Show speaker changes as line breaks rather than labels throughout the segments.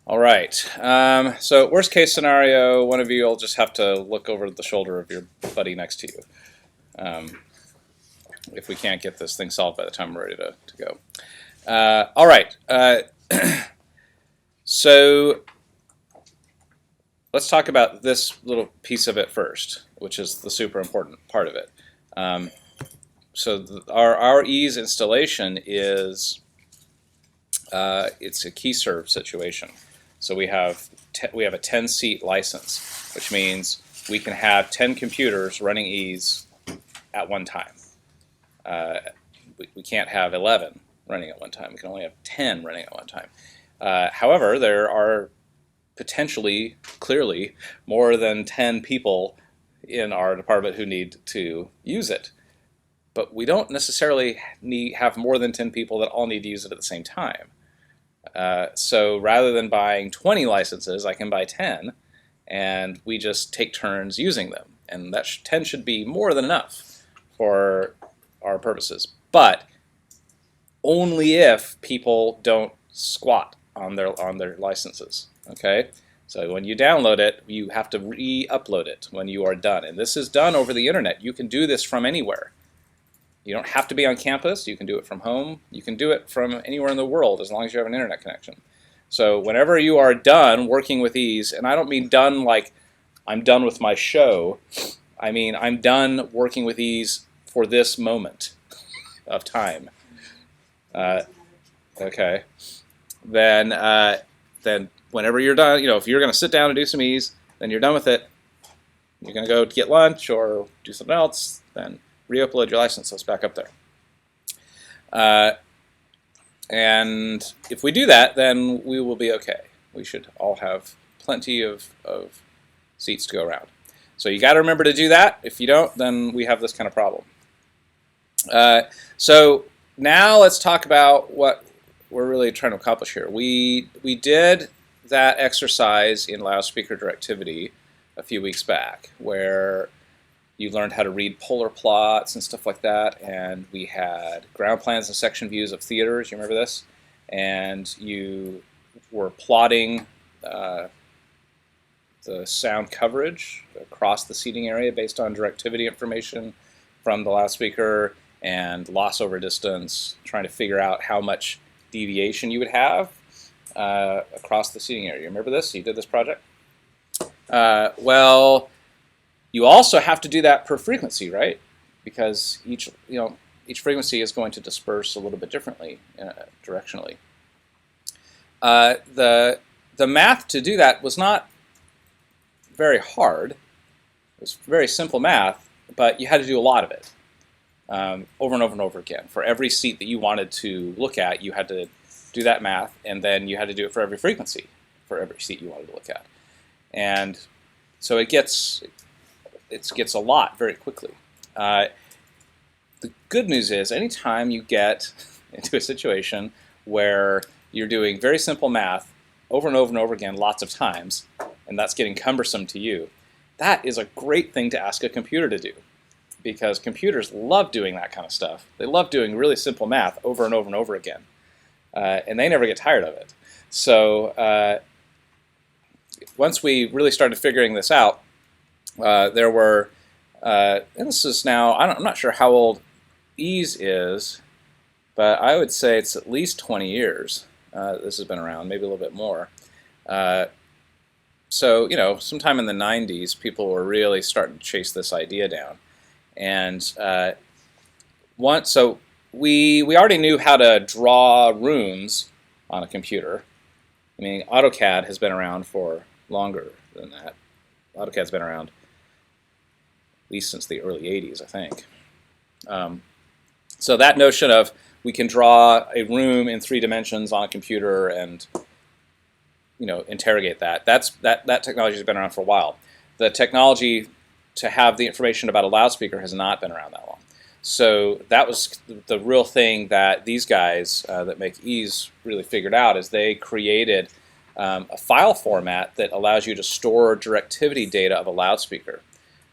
All right. So worst case scenario, one of you will just have to look over the shoulder of your buddy next to you. If we can't get this thing solved by the time we're ready to go. All right. So let's talk about this little piece of it first, which is the super important part of it. Our ease installation is it's a key serve situation. So we have a 10-seat license, which means we can have 10 computers running ease at one time. We can't have 11 running at one time. We can only have 10 running at one time. However, there are potentially, clearly, more than 10 people in our department who need to use it. But we don't necessarily have more than 10 people that all need to use it at the same time. So rather than buying 20 licenses, I can buy 10, and we just take turns using them. And that 10 should be more than enough for our purposes. But only if people don't squat on their licenses. Okay? So when you download it, you have to re-upload it when you are done. And this is done over the internet. You can do this from anywhere. You don't have to be on campus. You can do it from home. You can do it from anywhere in the world as long as you have an internet connection. So whenever you are done working with ease, and I don't mean done like I'm done with my show. I mean I'm done working with ease for this moment of time. Okay. Then whenever you're done, if you're going to sit down and do some ease, then you're done with it. You're going to go get lunch or do something else, then re-upload your license so it's back up there. And if we do that, then we will be okay. We should all have plenty of seats to go around. So you got to remember to do that. If you don't, then we have this kind of problem. So now let's talk about what we're really trying to accomplish here. We did that exercise in loudspeaker directivity a few weeks back, where you learned how to read polar plots and stuff like that, and we had ground plans and section views of theaters. You remember this? And you were plotting the sound coverage across the seating area based on directivity information from the loudspeaker and loss over distance, trying to figure out how much deviation you would have across the seating area. You remember this? You did this project? Well, you also have to do that per frequency, right? Because each frequency is going to disperse a little bit differently directionally. The math to do that was not very hard. It was very simple math, but you had to do a lot of it over and over and over again. For every seat that you wanted to look at, you had to do that math, and then you had to do it for every frequency for every seat you wanted to look at. And so it gets a lot very quickly. The good news is anytime you get into a situation where you're doing very simple math over and over and over again lots of times, and that's getting cumbersome to you, that is a great thing to ask a computer to do, because computers love doing that kind of stuff. They love doing really simple math over and over and over again, and they never get tired of it. So once we really started figuring this out, there were, and this is now, I'm not sure how old ease is, but I would say it's at least 20 years this has been around, maybe a little bit more. So, sometime in the 90s, people were really starting to chase this idea down. And so we already knew how to draw rooms on a computer. I mean, AutoCAD has been around for longer than that. AutoCAD's been around at least since the early 80s, I think. So that notion of we can draw a room in 3 dimensions on a computer and interrogate that, that technology has been around for a while. The technology to have the information about a loudspeaker has not been around that long. So that was the real thing that these guys that make ease really figured out, is they created a file format that allows you to store directivity data of a loudspeaker.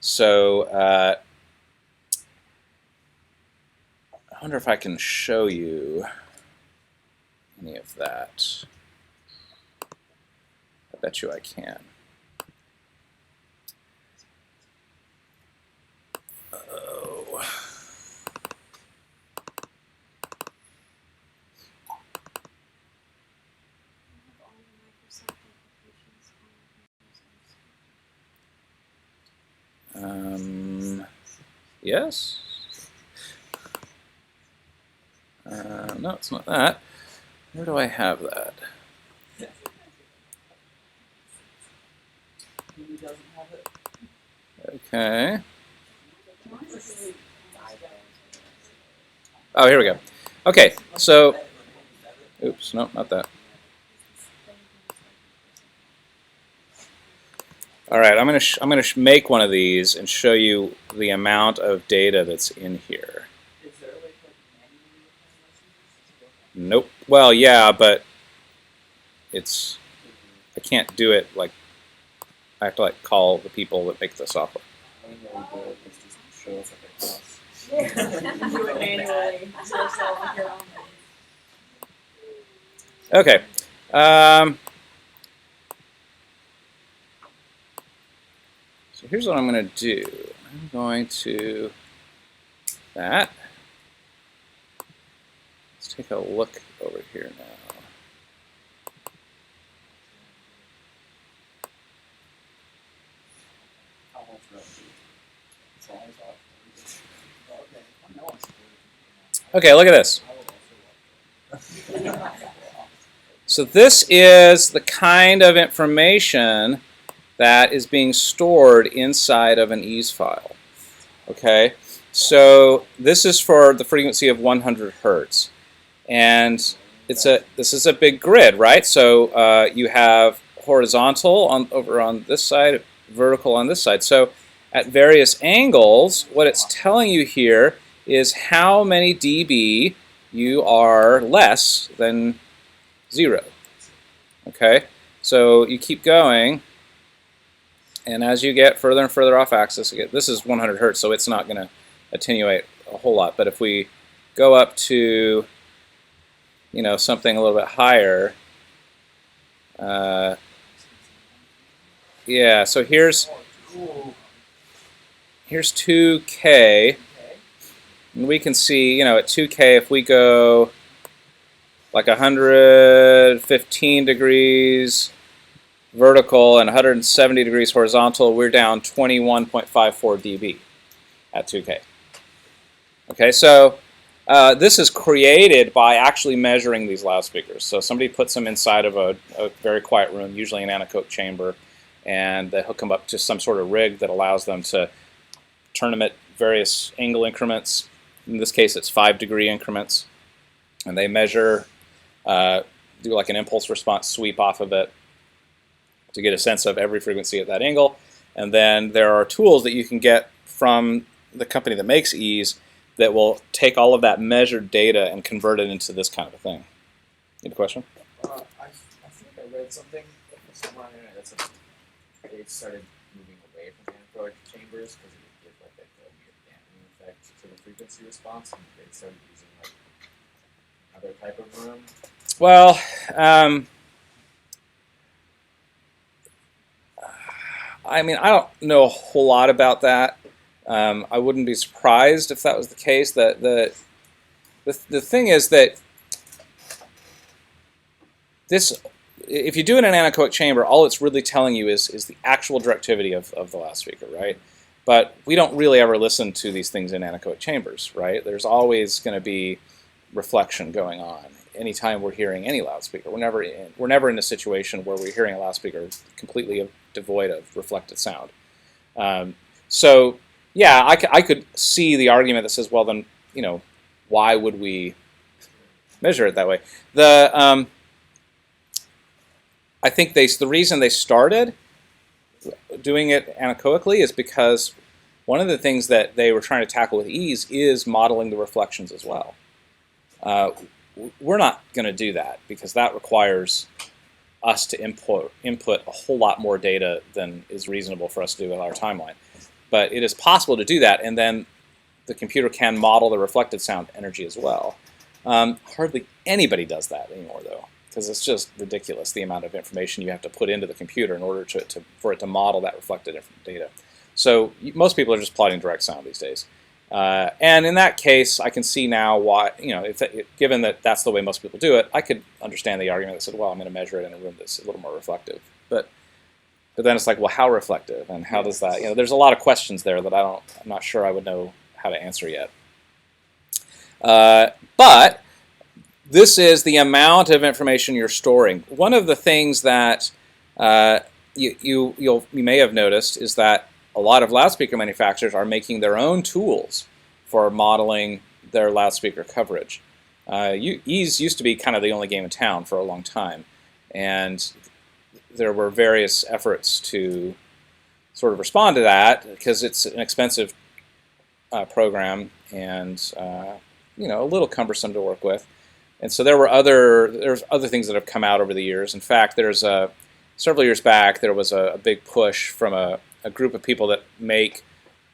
So I wonder if I can show you any of that. I bet you I can. Oh. Yes. No, it's not that. Where do I have that? Okay. Oh, here we go. Okay, so, oops, no, not that. All right, I'm gonna make one of these and show you the amount of data that's in here. Nope. Well, yeah, but it's I can't do it like I have to like call the people that make the software. Okay. So here's what I'm going to do. I'm going to that. Let's take a look over here now. Okay, look at this. So this is the kind of information that is being stored inside of an ease file. Okay, so this is for the frequency of 100 hertz, and this is a big grid, right? So you have horizontal over on this side, vertical on this side. So at various angles, what it's telling you here is how many dB you are less than 0. Okay, so you keep going, and as you get further and further off axis, this is 100 hertz, so it's not going to attenuate a whole lot. But if we go up to, you know, something a little bit higher, yeah. So here's 2K, and we can see, you know, at 2K, if we go like 115 degrees vertical and 170 degrees horizontal, we're down 21.54 dB at 2K. Okay, so this is created by actually measuring these loudspeakers. So somebody puts them inside of a very quiet room, usually an anechoic chamber, and they hook them up to some sort of rig that allows them to turn them at various angle increments. In this case, it's 5-degree increments. And they measure, do like an impulse response sweep off of it to get a sense of every frequency at that angle. And then there are tools that you can get from the company that makes ease that will take all of that measured data and convert it into this kind of a thing. You have a question?
I think I read something somewhere on the internet that said they started moving away from anechoic chambers because it would give like a weird damping effect to the frequency response, and they started using like another type of room.
Well, I mean, I don't know a whole lot about that. I wouldn't be surprised if that was the case. The thing is that this, if you do it in an anechoic chamber, all it's really telling you is the actual directivity of the loudspeaker, right? But we don't really ever listen to these things in anechoic chambers, right? There's always going to be reflection going on anytime we're hearing any loudspeaker. We're never in a situation where we're hearing a loudspeaker completely devoid of reflected sound. So yeah, I could see the argument that says, well, then, you know, why would we measure it that way? I think the reason they started doing it anechoically is because one of the things that they were trying to tackle with ease is modeling the reflections as well. We're not going to do that because that requires us to input a whole lot more data than is reasonable for us to do with our timeline. But it is possible to do that, and then the computer can model the reflected sound energy as well. Hardly anybody does that anymore, though. because it's just ridiculous the amount of information you have to put into the computer in order for it to model that reflected data. So most people are just plotting direct sound these days. And in that case, I can see now why, given that that's the way most people do it, I could understand the argument that said, well, I'm going to measure it in a room that's a little more reflective. But then it's like, well, how reflective, and how does that, there's a lot of questions there that I'm not sure I would know how to answer yet. But this is the amount of information you're storing. One of the things that you may have noticed is that a lot of loudspeaker manufacturers are making their own tools for modeling their loudspeaker coverage. Ease used to be kind of the only game in town for a long time, and there were various efforts to sort of respond to that because it's an expensive program and a little cumbersome to work with. And so there's other things that have come out over the years. In fact, several years back there was a big push from a group of people that make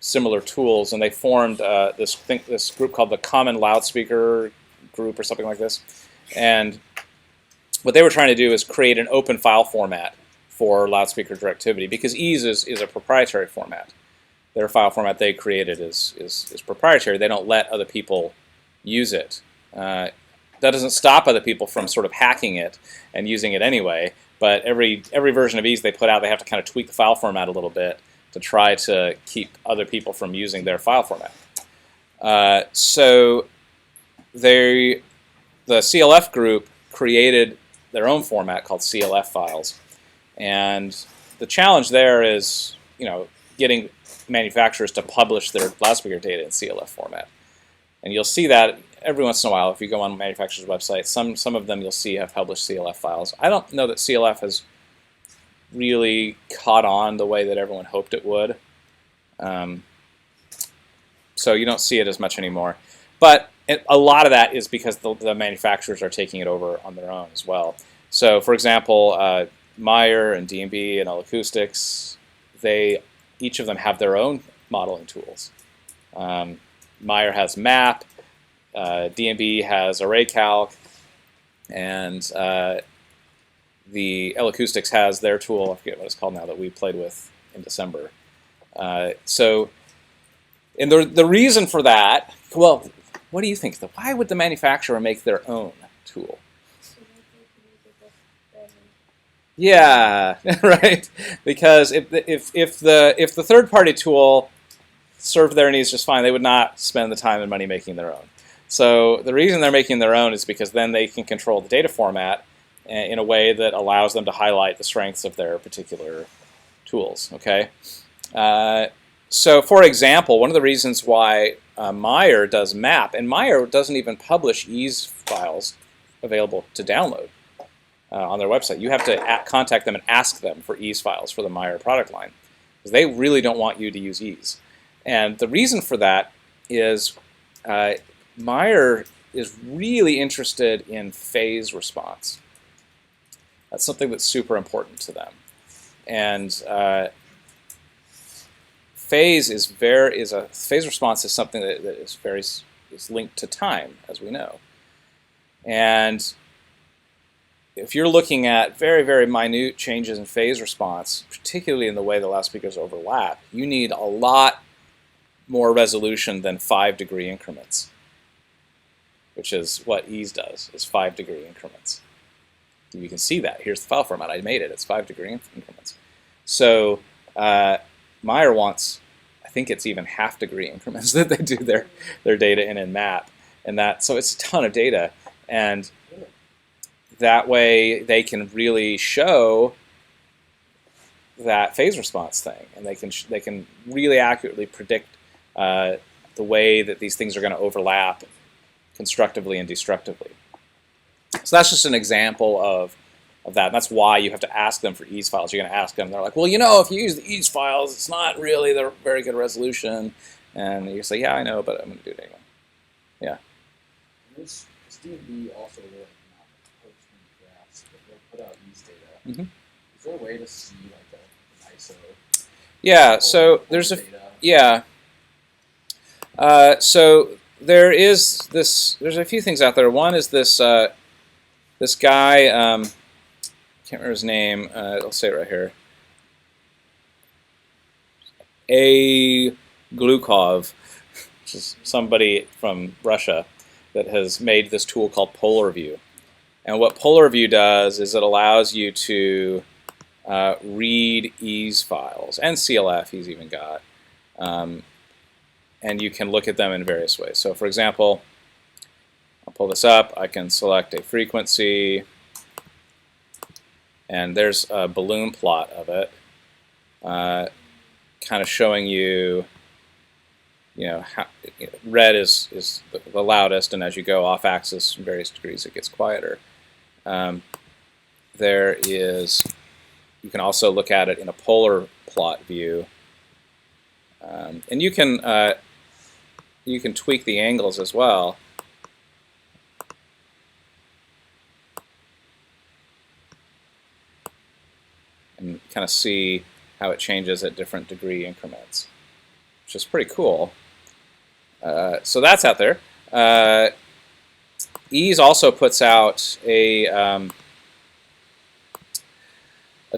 similar tools, and they formed this group called the Common Loudspeaker Group or something like this. And what they were trying to do is create an open file format for loudspeaker directivity, because Ease is a proprietary format. Their file format they created is proprietary. They don't let other people use it. That doesn't stop other people from sort of hacking it and using it anyway. But every version of Ease they put out, they have to kind of tweak the file format a little bit to try to keep other people from using their file format. So the CLF group created their own format called CLF files, and the challenge there is, getting manufacturers to publish their loudspeaker data in CLF format. And you'll see that every once in a while if you go on manufacturers' websites. Some of them you'll see have published CLF files. I don't know that CLF has really caught on the way that everyone hoped it would. So you don't see it as much anymore. But a lot of that is because the manufacturers are taking it over on their own as well. So for example, Meyer and D&B and Acoustics, each of them have their own modeling tools. Meyer has MAP, D&B has ArrayCalc, and the Acoustics has their tool, I forget what it's called now, that we played with in December. And the reason for that, well, what do you think? Why would the manufacturer make their own tool? Yeah, right. Because if the third-party tool served their needs just fine, they would not spend the time and money making their own. So the reason they're making their own is because then they can control the data format in a way that allows them to highlight the strengths of their particular tools. Okay. So for example, one of the reasons why Meyer does MAP, and Meyer doesn't even publish Ease files available to download on their website. You have to contact them and ask them for Ease files for the Meyer product line, because they really don't want you to use Ease. And the reason for that is Meyer is really interested in phase response. That's something that's super important to them. And phase response is something that is linked to time, as we know. And if you're looking at very, very minute changes in phase response, particularly in the way the loudspeakers overlap, you need a lot more resolution than 5-degree increments, which is what Ease does, is 5-degree increments. You can see that. Here's the file format. I made it. It's 5-degree increments. So Meyer wants, I think it's even half-degree increments that they do their data in MAP. So it's a ton of data. And that way they can really show that phase response thing, and they can really accurately predict the way that these things are going to overlap constructively and destructively. So that's just an example of that. And that's why you have to ask them for Ease files. You're going to ask them, they're like, well, if you use the Ease files, it's not really the very good resolution. And you say, yeah, I know, but I'm going to do it anyway. Yeah.
This D&B also will not posting graphs, but they'll put out Ease data.
Mm-hmm.
Is there a way to see like an ISO?
Yeah. So there's a so there's a few things out there. One is this this guy, can't remember his name. I'll say it right here. A. Glukov, which is somebody from Russia that has made this tool called PolarView. And what PolarView does is it allows you to read ease files, and CLF he's even got. And you can look at them in various ways. So for example, I'll pull this up. I can select a frequency, and there's a balloon plot of it, kind of showing you, how, red is the loudest, and as you go off axis in various degrees, it gets quieter. There is, you can also look at it in a polar plot view, and you can tweak the angles as well. And kind of see how it changes at different degree increments, which is pretty cool. So that's out there. Ease also puts out a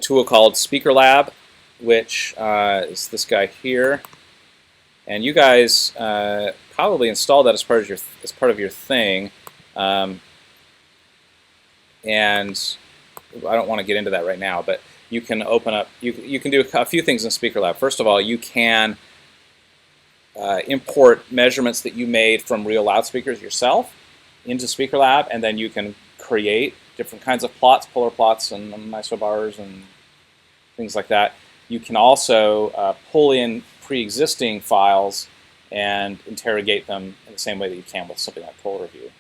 tool called Speaker Lab, which is this guy here. And you guys probably installed that as part of your thing. And I don't want to get into that right now, but you can open up. You can do a few things in Speaker Lab. First of all, you can import measurements that you made from real loudspeakers yourself into Speaker Lab, and then you can create different kinds of plots, polar plots, and isobars, and things like that. You can also pull in pre-existing files and interrogate them in the same way that you can with something like PolarView.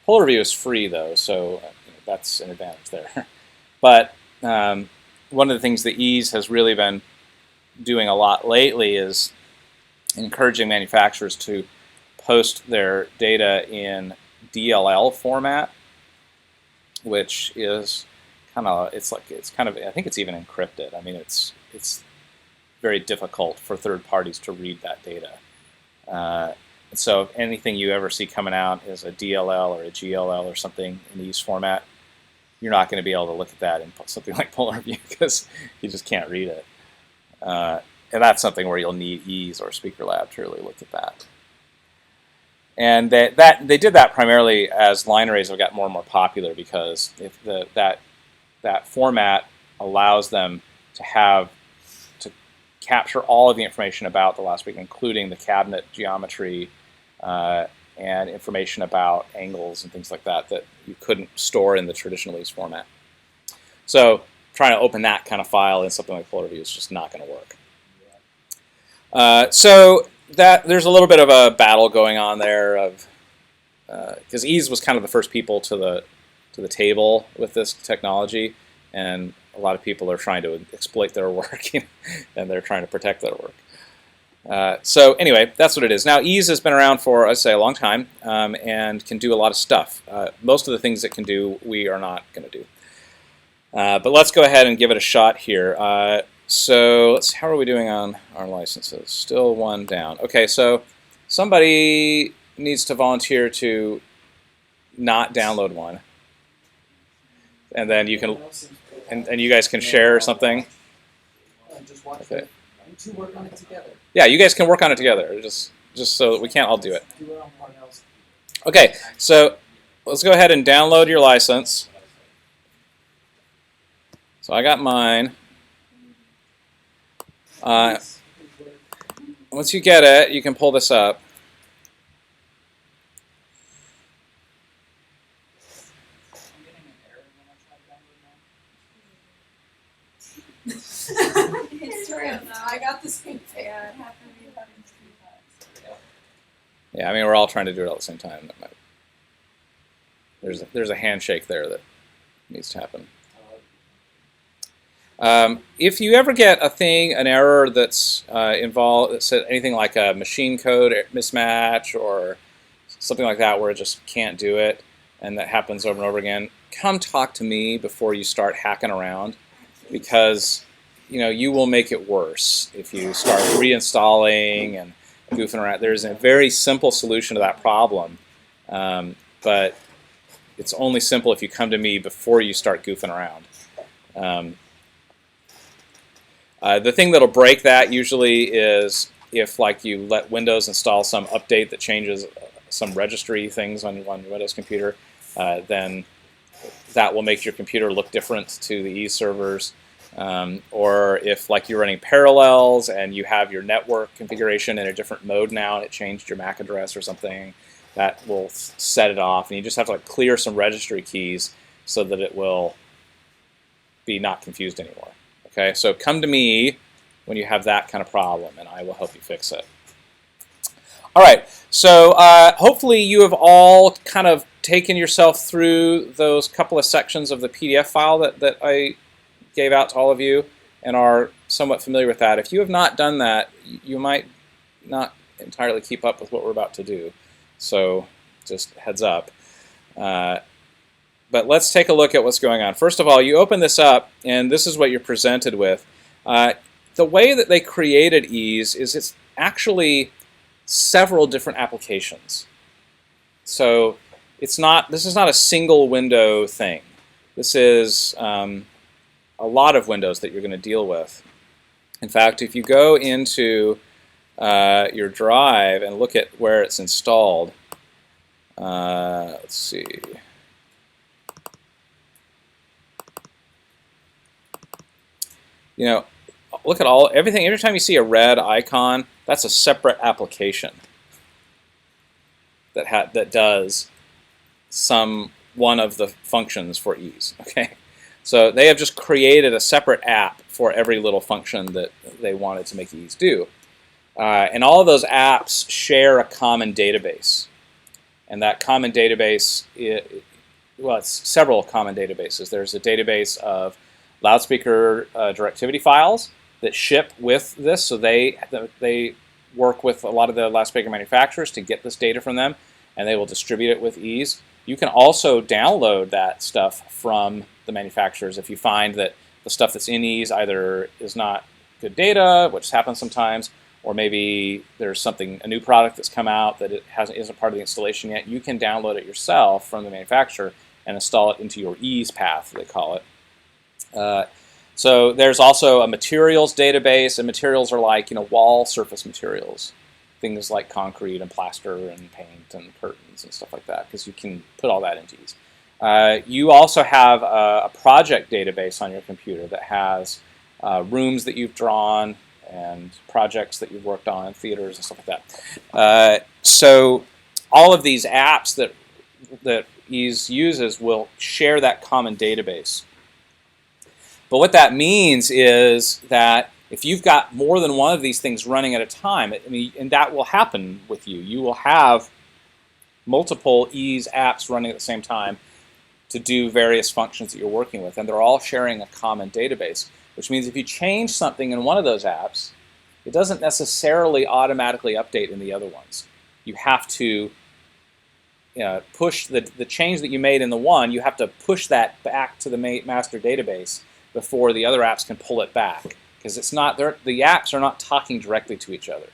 PolarView is free though, so that's an advantage there. But one of the things that Ease has really been doing a lot lately is encouraging manufacturers to post their data in DLL format, which is I think it's even encrypted. I mean, it's very difficult for third parties to read that data. And so anything you ever see coming out is a DLL or a GLL or something in Ease format, you're not going to be able to look at that in something like PolarView because you just can't read it. And that's something where you'll need Ease or Speaker Lab to really look at that. And they did that primarily as line arrays have got more and more popular, because if that format allows them to capture all of the information about the loudspeaker, including the cabinet geometry and information about angles and things like that that you couldn't store in the traditional Ease format. So trying to open that kind of file in something like PolarView is just not going to work. So there's a little bit of a battle going on there, of because Ease was kind of the first people to the table with this technology, and a lot of people are trying to exploit their work, and they're trying to protect their work. So anyway, that's what it is. Now, Ease has been around for, I'd say, a long time, and can do a lot of stuff. Most of the things it can do, we are not going to do. But let's go ahead and give it a shot here. So how are we doing on our licenses? Still one down. Okay, so somebody needs to volunteer to not download one, and then you can, and you guys can share something. Okay.
To work on it together.
Yeah, you guys can work on it together. Just so that we can't all do it. Okay, so let's go ahead and download your license. So I got mine. Once you get it, you can pull this up.
It's true. No, I got the same thing. Yeah, it happened to me about 3 times.
Yeah, I mean, we're all trying to do it all at the same time. There's a handshake there that needs to happen. If you ever get an error that's involved, that said anything like a machine code mismatch or something like that, where it just can't do it, and that happens over and over again, come talk to me before you start hacking around, because you will make it worse if you start reinstalling and goofing around. There's a very simple solution to that problem, but it's only simple if you come to me before you start goofing around. The thing that'll break that usually is if like you let Windows install some update that changes some registry things on your Windows computer, then that will make your computer look different to the ease servers. Or if like you're running parallels and you have your network configuration in a different mode now and it changed your MAC address or something, that will set it off. And you just have to like clear some registry keys so that it will be not confused anymore. Okay, so come to me when you have that kind of problem and I will help you fix it. All right, so hopefully you have all kind of taken yourself through those couple of sections of the PDF file that I gave out to all of you and are somewhat familiar with that. If you have not done that, you might not entirely keep up with what we're about to do. So just heads up. But let's take a look at what's going on. First of all, you open this up and this is what you're presented with. The way that they created ease is it's actually several different applications. So this is not a single window thing. This is a lot of windows that you're going to deal with. In fact, if you go into your drive and look at where it's installed, let's see. You know, look at everything. Every time you see a red icon, that's a separate application that does one of the functions for ease. Okay. So they have just created a separate app for every little function that they wanted to make ease do. And all of those apps share a common database. And that common database, well, it's several common databases. There's a database of loudspeaker directivity files that ship with this. So they work with a lot of the loudspeaker manufacturers to get this data from them, and they will distribute it with ease. You can also download that stuff from the manufacturers if you find that the stuff that's in ease either is not good data, which happens sometimes, or maybe there's a new product that's come out that isn't part of the installation yet. You can download it yourself from the manufacturer and install it into your ease path, they call it. So there's also a materials database, and materials are like wall surface materials, things like concrete and plaster and paint and curtains and stuff like that, because you can put all that into ease. You also have a project database on your computer that has rooms that you've drawn and projects that you've worked on, theaters and stuff like that. So all of these apps that Ease uses will share that common database. But what that means is that if you've got more than one of these things running at a time, and that will happen with you. You will have multiple Ease apps running at the same time to do various functions that you're working with, and they're all sharing a common database, which means if you change something in one of those apps, it doesn't necessarily automatically update in the other ones. You have to push the change that you made in the one, you have to push that back to the master database before the other apps can pull it back, because the apps are not talking directly to each other.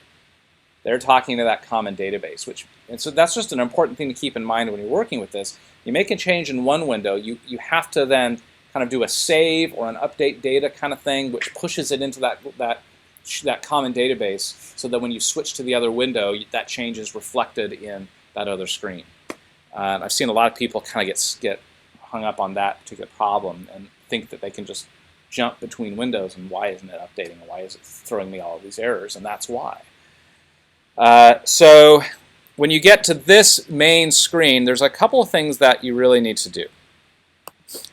They're talking to that common database, and so that's just an important thing to keep in mind when you're working with this. You make a change in one window, you have to then kind of do a save or an update data kind of thing, which pushes it into that common database, so that when you switch to the other window, that change is reflected in that other screen. I've seen a lot of people kind of get hung up on that particular problem and think that they can just jump between windows, and why isn't it updating, and why is it throwing me all of these errors, and that's why. So when you get to this main screen, there's a couple of things that you really need to do.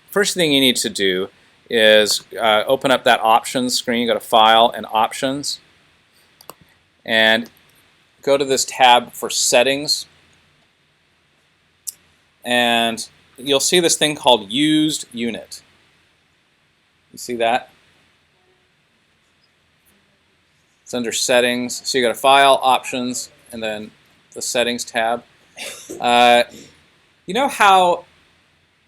First thing you need to do is open up that options screen. You go to File and Options, and go to this tab for Settings, and you'll see this thing called Used Unit. You see that? It's under Settings. So you go to File, Options, and then the Settings tab. You know how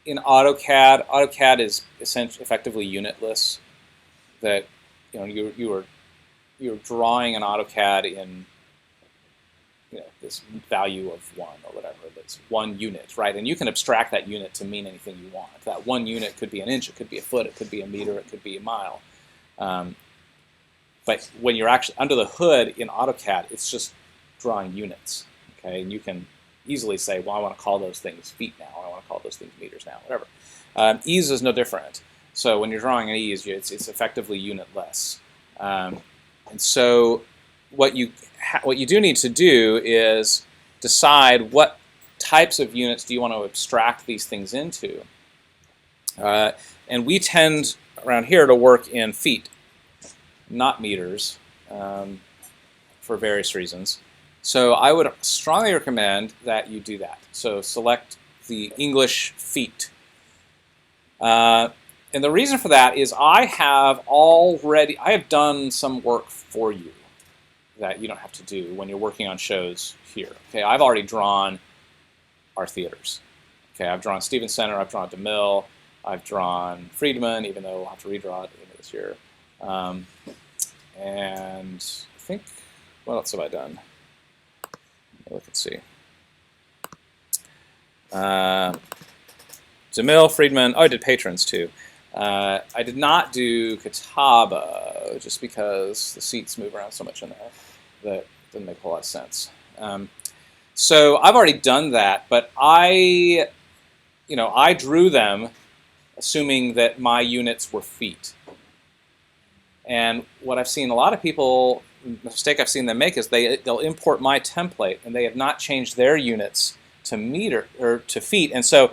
in AutoCAD is effectively unitless. That you were drawing an AutoCAD in this value of 1 or whatever, that's 1 unit, right? And you can abstract that unit to mean anything you want. That 1 unit could be an inch, it could be a foot, it could be a meter, it could be a mile. But when you're actually under the hood in AutoCAD, it's just drawing units, okay? And you can easily say, well, I want to call those things feet now, or I want to call those things meters now, whatever. Ease is no different. So when you're drawing an ease, it's effectively unitless. And so what you do need to do is decide what types of units do you want to abstract these things into. And we tend around here to work in feet, not meters, for various reasons. So I would strongly recommend that you do that. So select the English feet. And the reason for that is I have done some work for you that you don't have to do when you're working on shows here. Okay, I've already drawn our theaters. Okay, I've drawn Stevens Center, I've drawn DeMille, I've drawn Friedman, even though I'll have to redraw it at the end of this year. And I think, what else have I done? Look and see. DeMille, Friedman, oh, I did patrons too. I did not do Catawba just because the seats move around so much in there that didn't make a whole lot of sense. So I've already done that, but I drew them assuming that my units were feet. And what I've seen a lot of people, the mistake I've seen them make is they'll import my template and they have not changed their units to meter or to feet, and so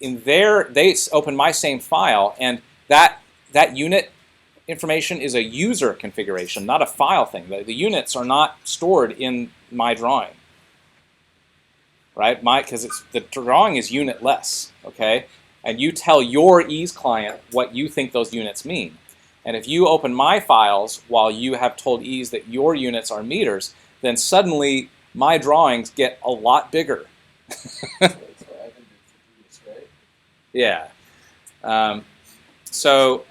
they open my same file, and that unit information is a user configuration, not a file thing. The units are not stored in my drawing, right? Because the drawing is unitless, okay? And you tell your ease client what you think those units mean. And if you open my files while you have told ease that your units are meters, then suddenly my drawings get a lot bigger. Yeah. So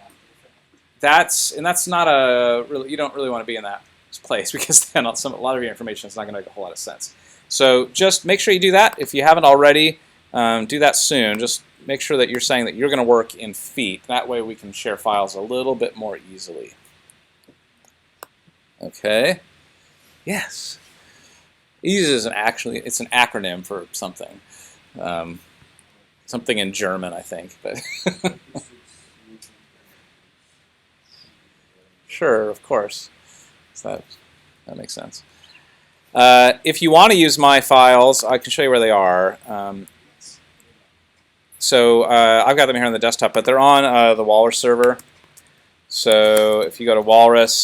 that's not you don't really want to be in that place because then a lot of your information is not going to make a whole lot of sense. So just make sure you do that. If you haven't already, do that soon. Just make sure that you're saying that you're going to work in feet. That way we can share files a little bit more easily. Okay. Yes. EASE is it's an acronym for something. Something in German, I think, but sure, of course. So that makes sense. If you want to use my files, I can show you where they are. So I've got them here on the desktop, but they're on the Walrus server. So if you go to walrus/ease,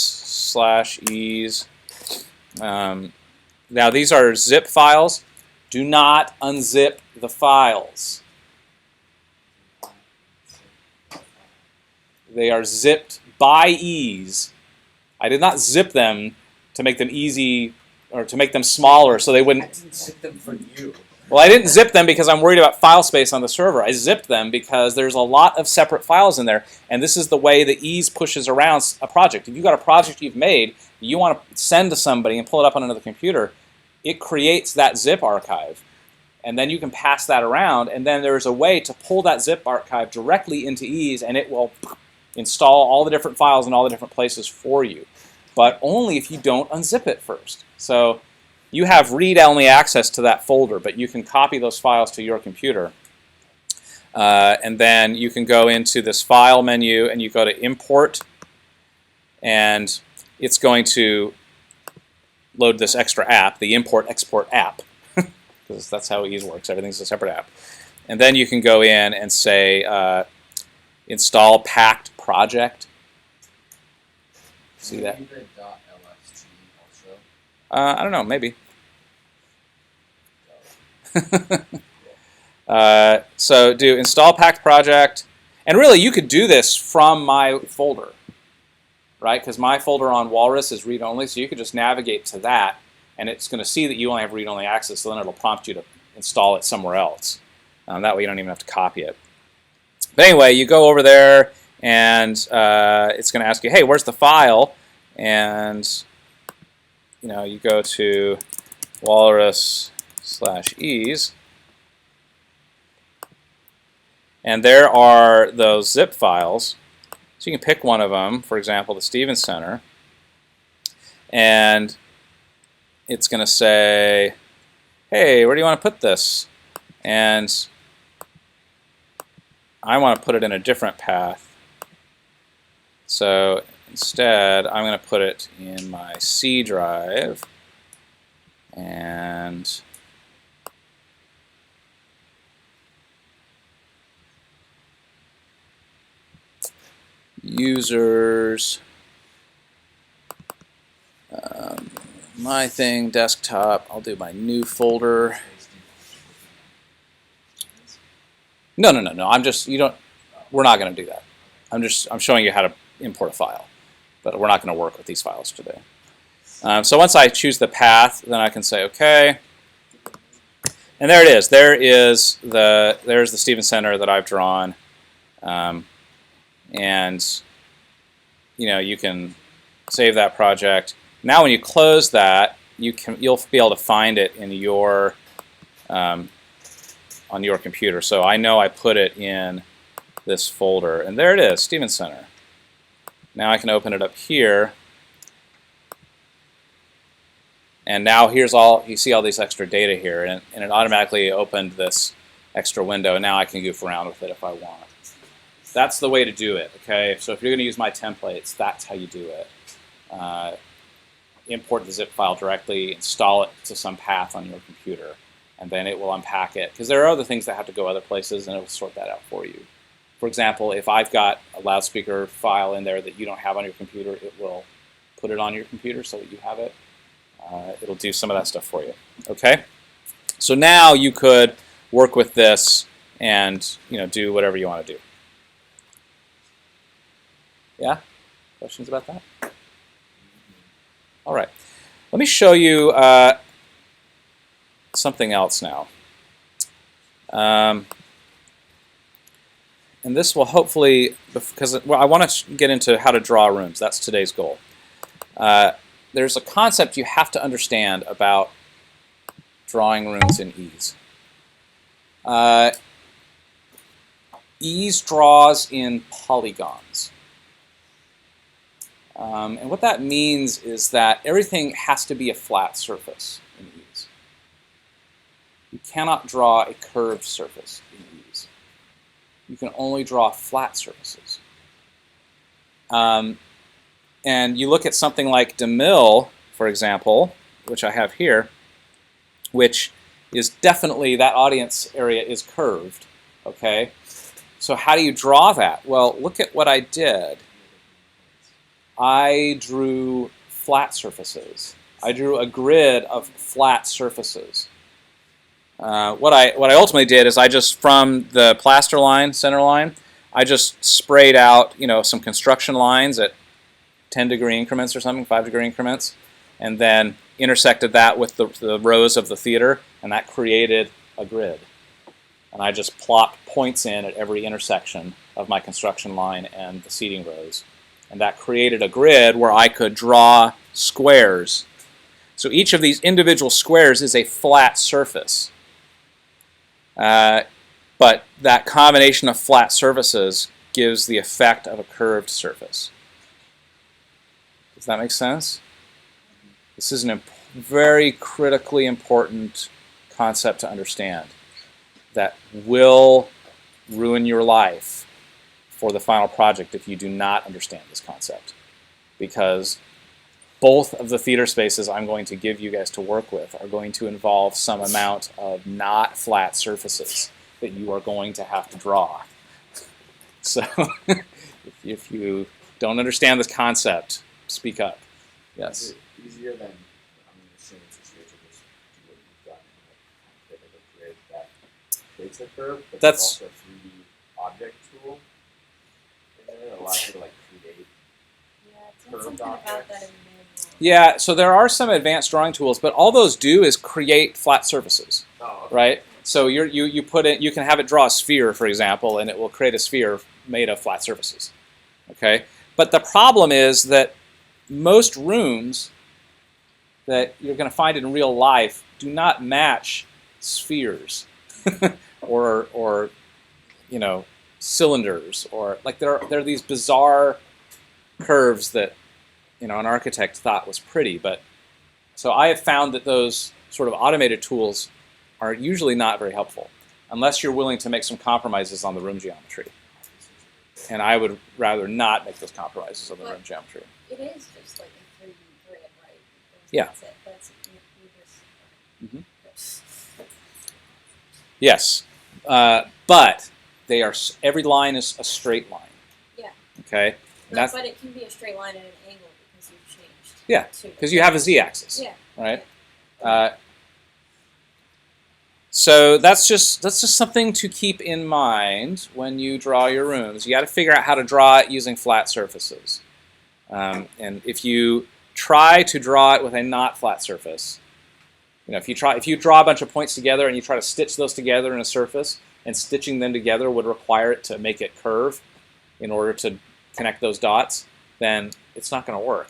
now these are zip files. Do not unzip the files. They are zipped by ease. I did not zip them to make them easy or to make them smaller so they wouldn't.
I didn't zip them for you.
Well, I didn't zip them because I'm worried about file space on the server. I zipped them because there's a lot of separate files in there, and this is the way the ease pushes around a project. If you've got a project you've made, you want to send to somebody and pull it up on another computer, it creates that zip archive. And then you can pass that around, and then there's a way to pull that zip archive directly into ease, and it will install all the different files in all the different places for you. But only if you don't unzip it first. So you have read-only access to that folder, but you can copy those files to your computer. And then you can go into this File menu, and you go to Import, and it's going to load this extra app, the Import-Export app, because that's how ease works. Everything's a separate app. And then you can go in and say, Install Packed Project. See that? I don't know, maybe. So do install packed project, and really you could do this from my folder, right? Because my folder on Walrus is read-only, so you could just navigate to that, and it's going to see that you only have read-only access, so then it'll prompt you to install it somewhere else. That way you don't even have to copy it. But anyway, you go over there, and it's going to ask you, hey, where's the file? And you go to walrus/ease. And there are those zip files. So you can pick one of them, for example, the Stevens Center, and it's going to say, hey, where do you want to put this? And I want to put it in a different path. So instead, I'm going to put it in my C drive, and users, my thing, desktop, I'll do my new folder. No, I'm just, we're not going to do that. I'm showing you how to import a file, but we're not going to work with these files today. So once I choose the path, then I can say OK. And there it is. There's the Stevens Center that I've drawn. And you can save that project. Now when you close that, you'll be able to find it in your on your computer. So I know I put it in this folder, and there it is, Stevens Center. Now I can open it up here, and now here's you see all these extra data here, and it automatically opened this extra window, and now I can goof around with it if I want. That's the way to do it, okay? So if you're going to use my templates, that's how you do it. Import the zip file directly, install it to some path on your computer, and then it will unpack it. Because there are other things that have to go other places, and it will sort that out for you. For example, if I've got a loudspeaker file in there that you don't have on your computer, it will put it on your computer so that you have it. It'll do some of that stuff for you, okay? So now you could work with this and do whatever you want to do. Yeah? Questions about that? All right. Let me show you something else now. And this will hopefully, because I want to get into how to draw rooms. That's today's goal. There's a concept you have to understand about drawing rooms in ease. Ease draws in polygons. And what that means is that everything has to be a flat surface in ease. You cannot draw a curved surface in ease. You can only draw flat surfaces. And you look at something like DeMille, for example, which I have here, which is definitely, that audience area is curved, okay? So how do you draw that? Well, look at what I did. I drew flat surfaces. I drew a grid of flat surfaces. What I ultimately did is I just, from the plaster line, center line, I just sprayed out some construction lines at 10-degree increments or something, 5-degree increments, and then intersected that with the rows of the theater, and that created a grid. And I just plopped points in at every intersection of my construction line and the seating rows. And that created a grid where I could draw squares. So each of these individual squares is a flat surface. But that combination of flat surfaces gives the effect of a curved surface. Does that make sense? This is a very critically important concept to understand that will ruin your life for the final project if you do not understand this concept. Because both of the theater spaces I'm going to give you guys to work with are going to involve some amount of not flat surfaces that you are going to have to draw. So if you don't understand this concept, speak up. Yes?
Is it easier than, I'm assuming it's easier to just do what you've done and create a grid that creates a curve, but
That's,
there's also a 3D object tool in there that allows you to create curved
something about
objects.
that in the manual.
yeah, so there are some advanced drawing tools, but all those do is create flat surfaces,
Oh, okay.
right? So you put it, you can have it draw a sphere, for example, and it will create a sphere made of flat surfaces. Okay, but the problem is that most rooms that you're going to find in real life do not match spheres or you know, cylinders, or like there are these bizarre curves that, you know, an architect thought was pretty. But so I have found that those sort of automated tools are usually not very helpful unless you're willing to make some compromises on the room geometry. And I would rather not make those compromises on the room geometry.
It is just like a 3D grid, right?
Yeah.
That's it. That's it. You just,
Yes, but they are. Every line is a straight line.
Yeah.
Okay.
No, but it can be a straight line at an angle because you've changed.
Yeah, because you have a z-axis.
Yeah.
Right. So that's just something to keep in mind when you draw your rooms. You got to figure out how to draw it using flat surfaces. And if you try to draw it with a not flat surface, you know, if you draw a bunch of points together and you try to stitch those together in a surface, and stitching them together would require it to make it curve in order to connect those dots, then it's not going to work.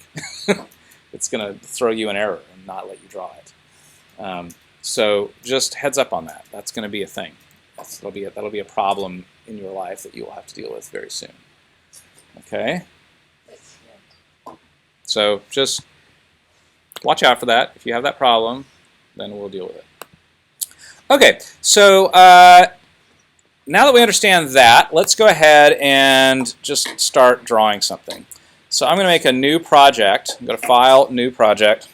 It's going to throw you an error and not let you draw it. So just heads up on that. That's going to be a thing. That'll be a problem in your life that you will have to deal with very soon. Okay. So just watch out for that. If you have that problem, then we'll deal with it. Okay. So now that we understand that, let's go ahead and just start drawing something. So I'm going to make a new project. Go to File, New Project.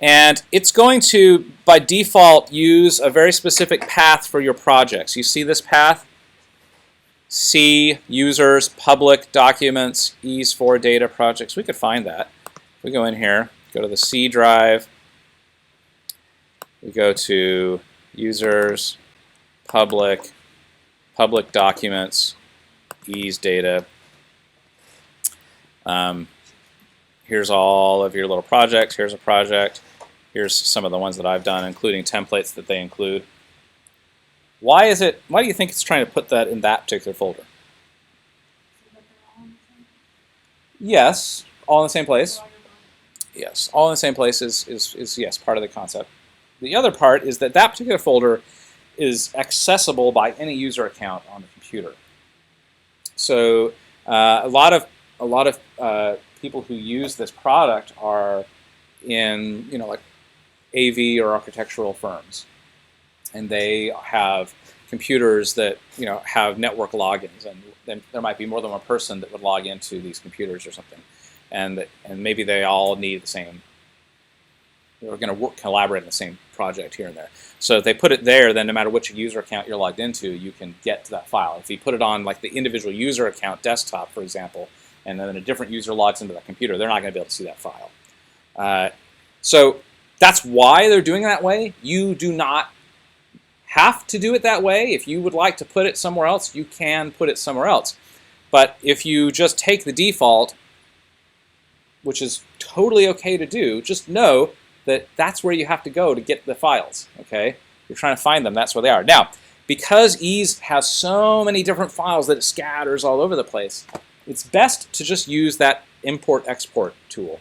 And it's going to, by default, use a very specific path for your projects. You see this path? C, Users, Public, Documents, Ease for Data Projects. We could find that. We go in here, go to the C drive. We go to Users, Public, Public Documents, Ease Data. Here's all of your little projects. Here's a project. Here's some of the ones that I've done, including templates that they include. Why do you think it's trying to put that in that particular folder? Yes, all in the same place. Yes, all in the same place is yes, part of the concept. The other part is that that particular folder is accessible by any user account on the computer. So a lot of people who use this product are in, you know, like AV or architectural firms, and they have computers that, you know, have network logins, and then there might be more than one person that would log into these computers or something, and maybe they all need the same. They're going to collaborate in the same project here and there. So if they put it there, then no matter which user account you're logged into, you can get to that file. If you put it on like the individual user account desktop, for example, and then a different user logs into that computer, they're not going to be able to see that file. So that's why they're doing it that way. You do not have to do it that way. If you would like to put it somewhere else, you can put it somewhere else. But if you just take the default, which is totally okay to do, just know that that's where you have to go to get the files. Okay, you're trying to find them, that's where they are. Now, because Ease has so many different files that it scatters all over the place, it's best to just use that import-export tool,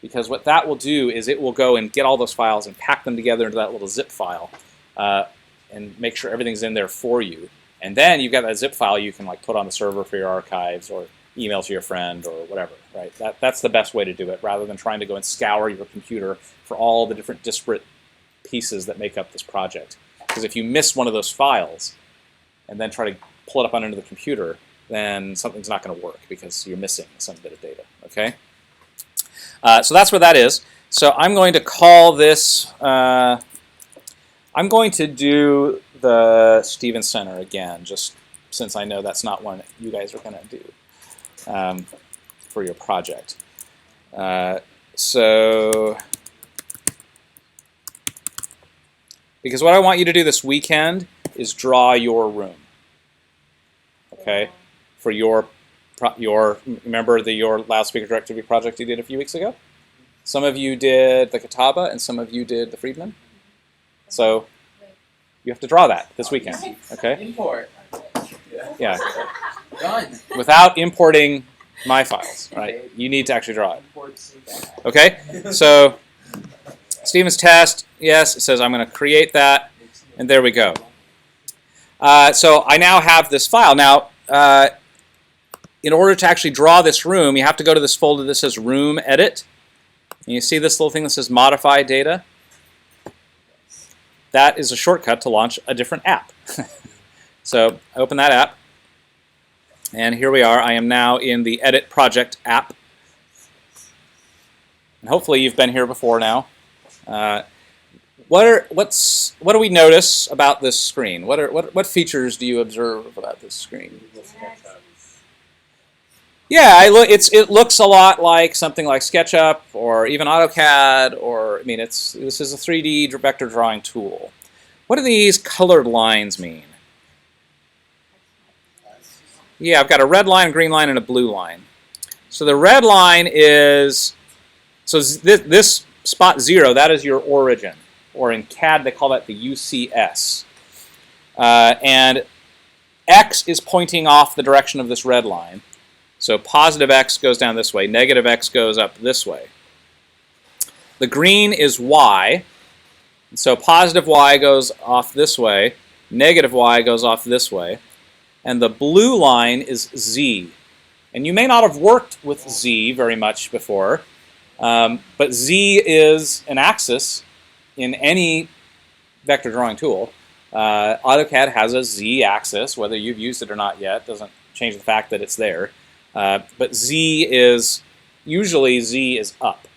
because what that will do is it will go and get all those files and pack them together into that little zip file and make sure everything's in there for you. And then you've got that zip file you can like put on the server for your archives or email to your friend or whatever, right? That's the best way to do it, rather than trying to go and scour your computer for all the different disparate pieces that make up this project. Because if you miss one of those files and then try to pull it up onto the computer, then something's not going to work because you're missing some bit of data, okay? So that's where that is. So I'm going to call this, I'm going to do the Stevens Center again, just since I know that's not one you guys are going to do for your project. Because what I want you to do this weekend is draw your room, okay? For your remember your loudspeaker directory project you did a few weeks ago? Some of you did the Catawba and some of you did the Friedman. So you have to draw that this weekend, okay?
Import.
Yeah.
Done.
Without importing my files, right? You need to actually draw it. Okay? So Stevens test, yes, it says I'm going to create that, and there we go. So I now have this file. Now, in order to actually draw this room, you have to go to this folder that says Room Edit. And you see this little thing that says Modify Data? That is a shortcut to launch a different app. So I open that app, and here we are. I am now in the Edit Project app. And hopefully you've been here before now. What do we notice about this screen? What features do you observe about this screen? Yeah, it looks a lot like something like SketchUp or even AutoCAD, or I mean, this is a 3D vector drawing tool. What do these colored lines mean? Yeah, I've got a red line, a green line, and a blue line. So the red line is, so this spot 0, that is your origin, or in CAD they call that the UCS. And X is pointing off the direction of this red line. So positive X goes down this way, negative X goes up this way. The green is Y, so positive Y goes off this way, negative Y goes off this way, and the blue line is Z. And you may not have worked with Z very much before, but Z is an axis in any vector drawing tool. AutoCAD has a Z axis, whether you've used it or not yet, doesn't change the fact that it's there. But Z is, usually Z is up,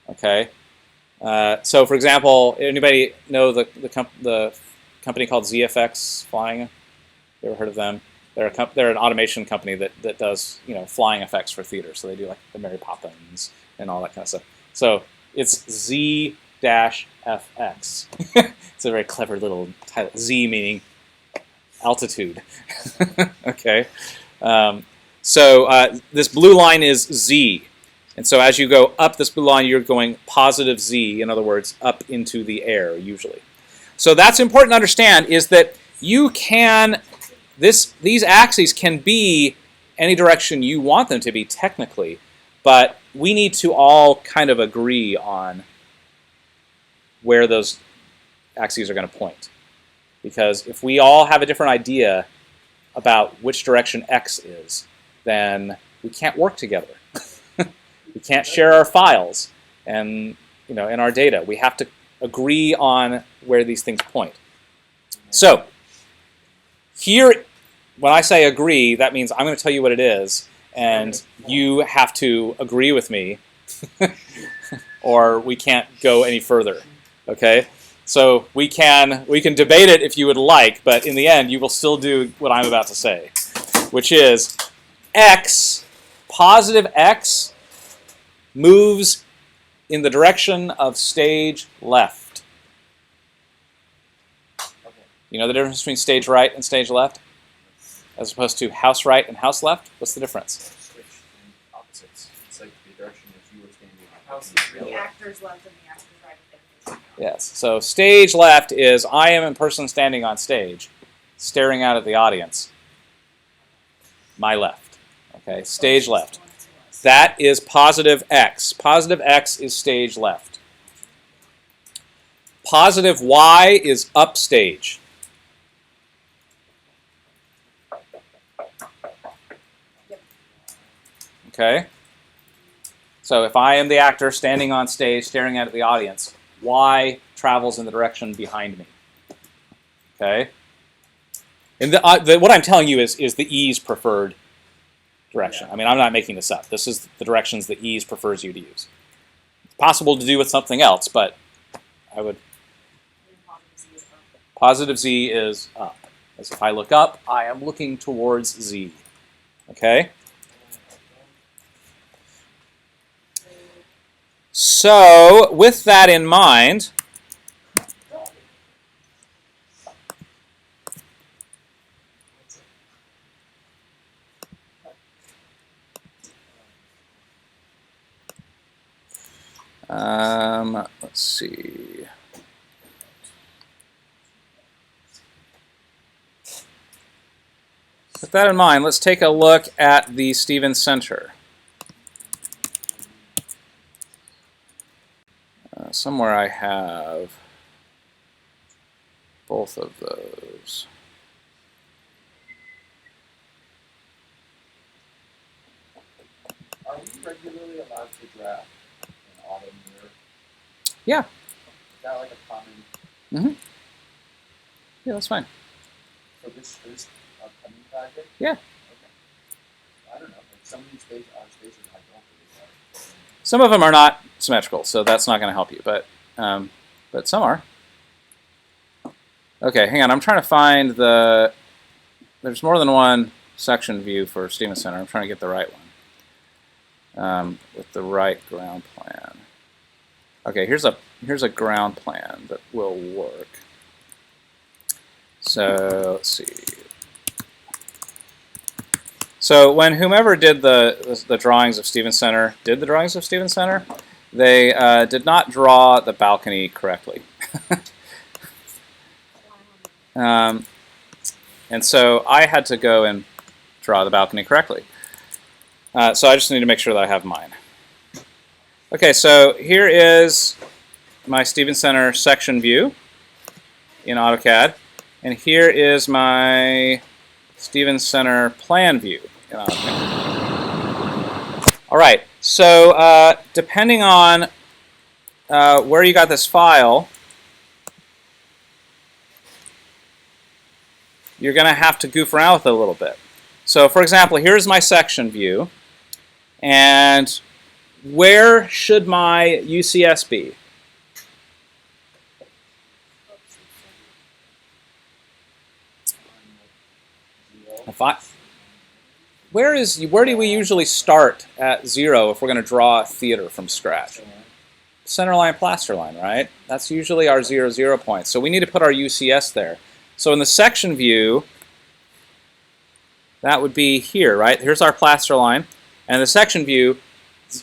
okay? So for example, anybody know the company called ZFX Flying? You ever heard of them? They're an automation company that does, you know, flying effects for theater. So they do like the Mary Poppins and all that kind of stuff. So it's Z-FX. It's a very clever little title. Z meaning altitude. Okay. So this blue line is Z. And so as you go up this blue line, you're going positive Z, in other words, up into the air, usually. So that's important to understand, is that you can, these axes can be any direction you want them to be technically, but we need to all kind of agree on where those axes are going to point. Because if we all have a different idea about which direction X is, then we can't work together. We can't share our files and, you know, and our data. We have to agree on where these things point. So here, when I say agree, that means I'm going to tell you what it is, and you have to agree with me, or we can't go any further. Okay? So we can debate it if you would like, but in the end, you will still do what I'm about to say, which is X, positive X, moves in the direction of stage left. You know the difference between stage right and stage left? As opposed to house right and house left? What's the difference?
Switch and opposites. It's like the direction if you were standing on
House the actor's left and the actor's right.
Yes. So stage left is I am a person standing on stage, staring out at the audience. My left. Okay. Stage left. That is positive X. Positive X is stage left. Positive Y is upstage. Okay? So if I am the actor standing on stage, staring at the audience, Y travels in the direction behind me. Okay? And what I'm telling you is the E's preferred direction. I mean, I'm not making this up. This is the directions that E's prefers you to use. It's possible to do with something else, but I would... Positive Z is up. As if I look up, I am looking towards Z. Okay? So, with that in mind, let's see. With that in mind, let's take a look at the Stevens Center. Somewhere I have both of those.
Are we regularly allowed to draft an auto mirror?
Yeah.
Is that like a common
Mm-hmm. Yeah, that's fine.
for this upcoming project?
Yeah.
Okay. I don't know. Like some of these spaces I don't really are.
Some of them are not symmetrical, so that's not going to help you, but some are. Okay, hang on. I'm trying to find the. There's more than one section view for Stevens Center. I'm trying to get the right one with the right ground plan. Okay, here's a ground plan that will work. So let's see. So when whomever did the drawings of Stevens Center they did not draw the balcony correctly. And so I had to go and draw the balcony correctly. So I just need to make sure that I have mine. Okay, so here is my Stevens Center section view in AutoCAD. And here is my Stevens Center plan view in AutoCAD. All right, so depending on where you got this file, you're going to have to goof around with it a little bit. So for example, here's my section view. And where should my UCS be? Where do we usually start at 0 if we're going to draw a theater from scratch? Center line, plaster line, right? That's usually our 0, 0 point. So we need to put our UCS there. So in the section view, that would be here, right? Here's our plaster line. And in the section view,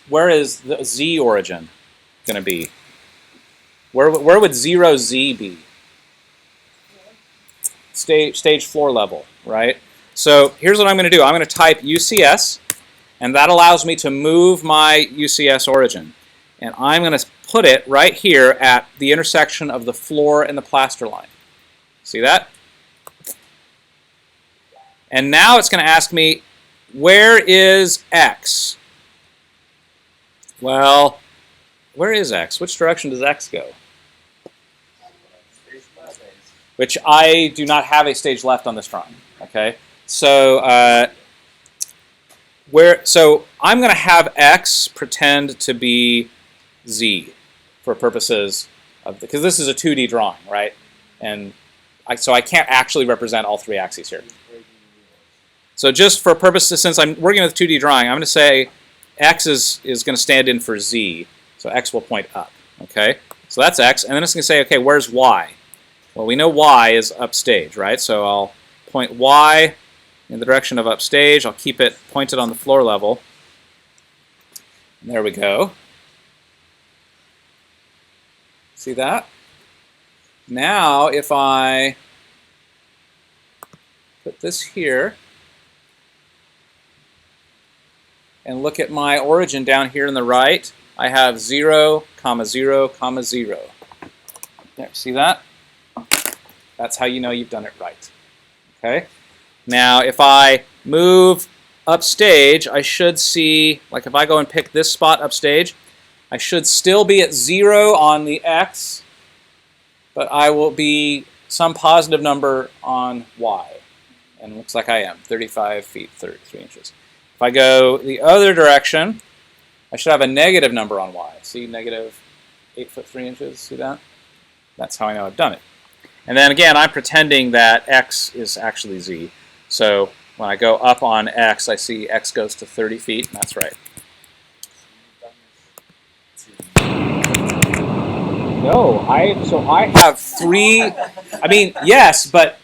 where is the Z origin going to be? Where would 0, Z be? Stage floor level, right? So here's what I'm going to do. I'm going to type UCS, and that allows me to move my UCS origin. And I'm going to put it right here at the intersection of the floor and the plaster line. See that? And now it's going to ask me, where is X? Well, where is X? Which direction does X go? Which I do not have a stage left on this drawing. Okay, so so I'm going to have X pretend to be Z for purposes of because this is a 2D drawing, right? And so I can't actually represent all three axes here. So just for purposes, since I'm working with 2D drawing, I'm going to say X is going to stand in for Z. So X will point up. Okay, so that's X, and then it's going to say, okay, where's Y? Well, we know Y is upstage, right? So I'll point Y in the direction of upstage. I'll keep it pointed on the floor level. And there we go. See that? Now, if I put this here and look at my origin down here in the right, I have 0, 0, 0. There, see that? That's how you know you've done it right. Okay. Now, if I move upstage, I should see, like if I go and pick this spot upstage, I should still be at 0 on the X, but I will be some positive number on Y. And it looks like I am, 35 feet, 33 inches. If I go the other direction, I should have a negative number on Y. See, negative 8 foot 3 inches, see that? That's how I know I've done it. And then again, I'm pretending that X is actually Z. So when I go up on X, I see X goes to 30 feet, and that's right. No, I have 3, I mean, yes, but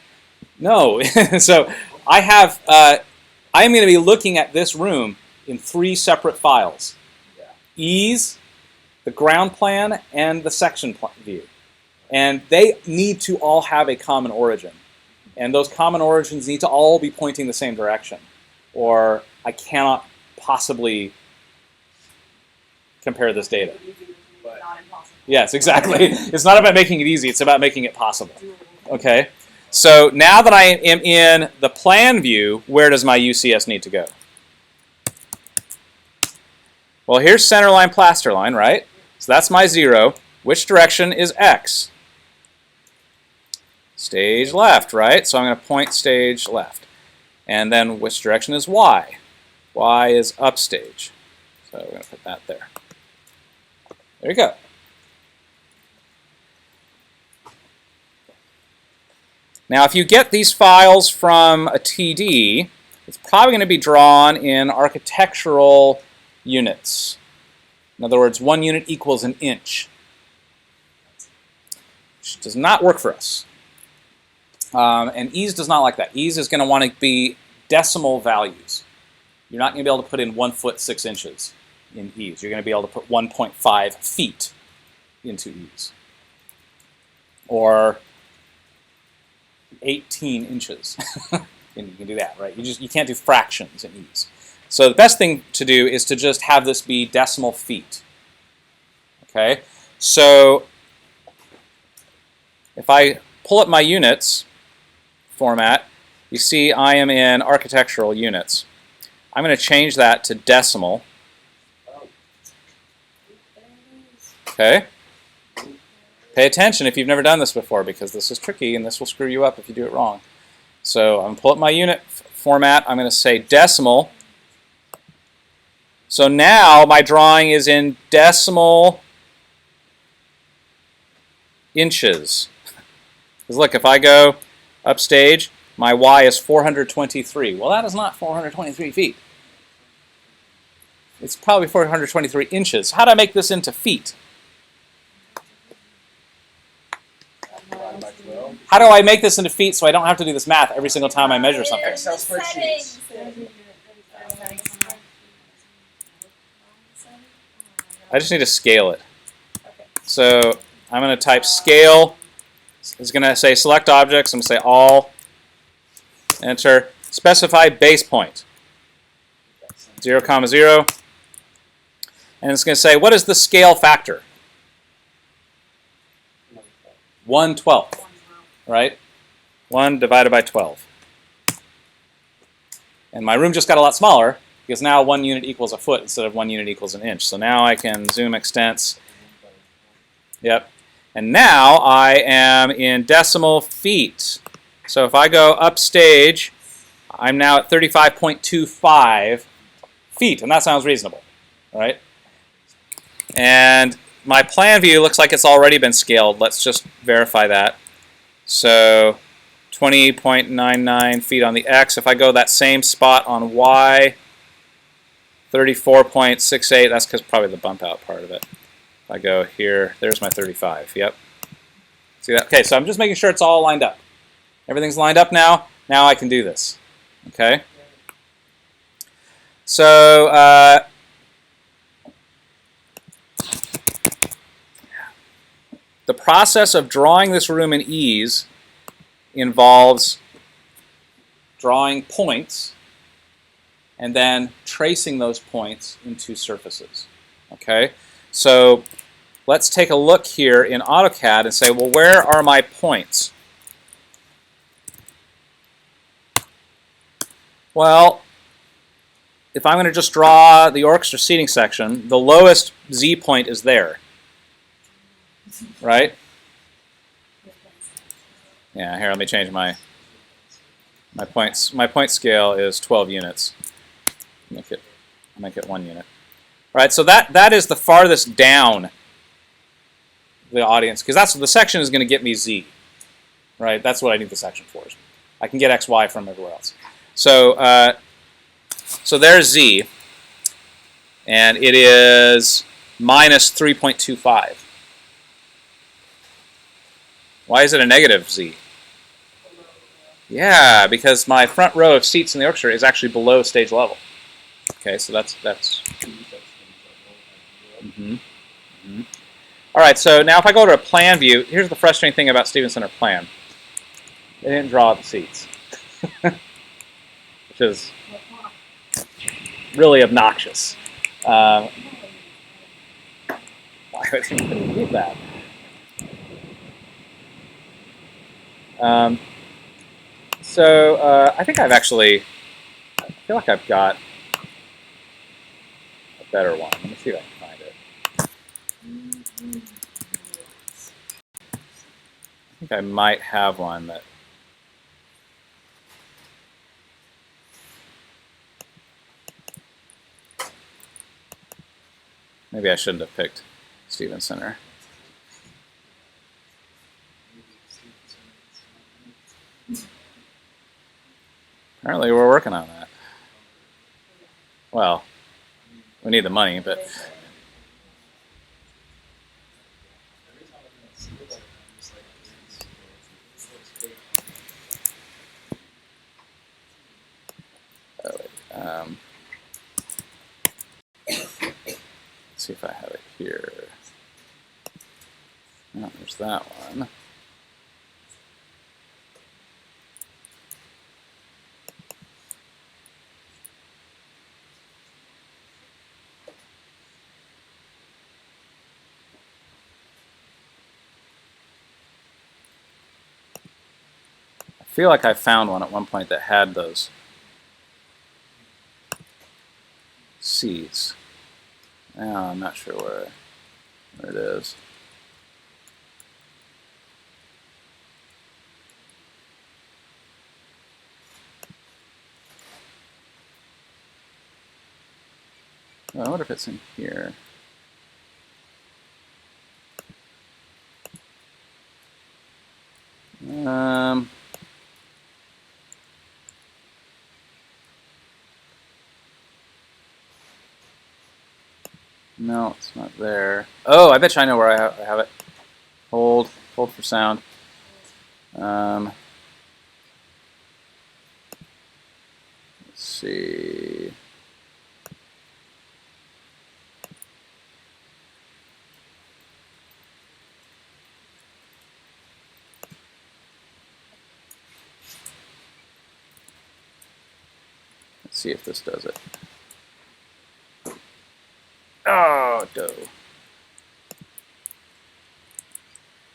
no. So I have, I'm going to be looking at this room in 3 separate files. Ease, the ground plan, and the section view. And they need to all have a common origin. And those common origins need to all be pointing the same direction. Or I cannot possibly compare this data.
Not impossible.
Yes, exactly. It's not about making it easy. It's about making it possible. Okay. So now that I am in the plan view, where does my UCS need to go? Well, here's centerline, plaster line, right? So that's my 0. Which direction is X? Stage left, right? So I'm going to point stage left. And then which direction is Y? Y is upstage. So we're going to put that there. There you go. Now, if you get these files from a TD, it's probably going to be drawn in architectural units. In other words, 1 unit equals an inch, which does not work for us. And ease does not like that. Ease is going to want to be decimal values. You're not going to be able to put in 1 foot 6 inches in ease. You're going to be able to put 1.5 feet into ease. Or 18 inches. And you can do that, right? You can't do fractions in ease. So the best thing to do is to just have this be decimal feet. Okay? So if I pull up my units format, you see I am in architectural units. I'm going to change that to decimal. Okay? Pay attention if you've never done this before, because this is tricky and this will screw you up if you do it wrong. So I'm going to pull up my unit format. I'm going to say decimal. So now my drawing is in decimal inches. Because look, if I go upstage, my Y is 423. Well, that is not 423 feet. It's probably 423 inches. How do I make this into feet? How do I make this into feet so I don't have to do this math every single time I measure something?
Excel spreadsheets.
I just need to scale it. So I'm going to type scale. It's going to say select objects. I'm going to say all. Enter. Specify base point. 0, 0. And it's going to say, what is the scale factor? 1/12. Right? 1 divided by 12. And my room just got a lot smaller because now 1 unit equals a foot instead of 1 unit equals an inch. So now I can zoom extents. Yep. And now I am in decimal feet. So if I go upstage, I'm now at 35.25 feet, and that sounds reasonable, right? And my plan view looks like it's already been scaled. Let's just verify that. So 20.99 feet on the X. If I go that same spot on Y, 34.68, that's because probably the bump out part of it. If I go here, there's my 35, yep. See that? Okay, so I'm just making sure it's all lined up. Everything's lined up now. Now I can do this, okay? So, the process of drawing this room in ease involves drawing points and then tracing those points into surfaces. Okay? So let's take a look here in AutoCAD and say, well, where are my points? Well, if I'm going to just draw the orchestra seating section, the lowest Z point is there. Right? Yeah, here, let me change my points. My point scale is 12 units. Make it 1 unit. All right, so that is the farthest down the audience, because that's the section is going to get me Z. Right? That's what I need the section for. I can get X, Y from everywhere else. So so there's Z, and it is minus 3.25. Why is it a negative Z? Yeah, because my front row of seats in the orchestra is actually below stage level. Okay, so that's. All right, so now if I go to a plan view, here's the frustrating thing about Stevens Center plan. They didn't draw the seats, which is really obnoxious. Why couldn't even read that. I think I feel like I've got a better one. Let me see if I can find it. I think I might have one that. Maybe I shouldn't have picked Stephen Center. Apparently we're working on that. Well, we need the money, but... Let's see if I have it here. Oh, there's that one. I feel like I found one at one point that had those C's. Now I'm not sure where it is. Oh, I wonder if it's in here. No, it's not there. Oh, I bet you I know where I have it. Hold for sound. Let's see. Let's see if this does it. Oh, dough.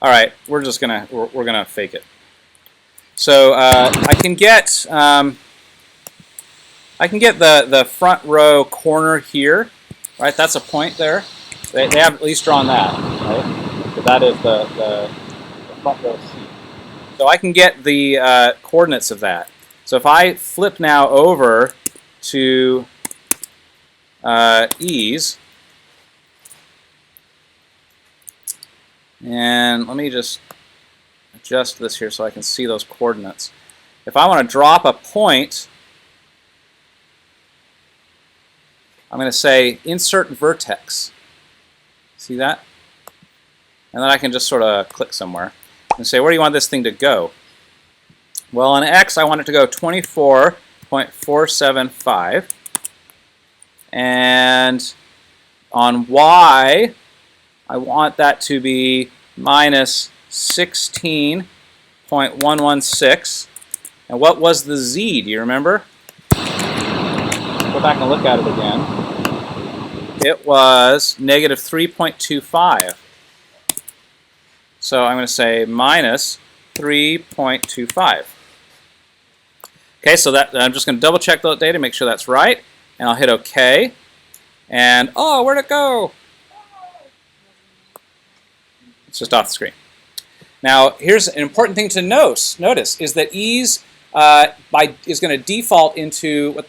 All right, we're gonna fake it. So I can get the front row corner here, right? That's a point there. They have at least drawn that, right? So that is the front row seat. So I can get the coordinates of that. So if I flip now over to E's, and let me just adjust this here so I can see those coordinates. If I want to drop a point, I'm going to say insert vertex. See that? And then I can just sort of click somewhere and say, where do you want this thing to go? Well, on X, I want it to go 24.475. And on Y, I want that to be minus 16.116. And what was the Z? Do you remember? Go back and look at it again. It was negative 3.25. So I'm going to say minus 3.25. Okay, so that I'm just going to double check that data, make sure that's right, and I'll hit OK. And oh, where'd it go? It's just off the screen. Now, here's an important thing to notice is that ease is going to default into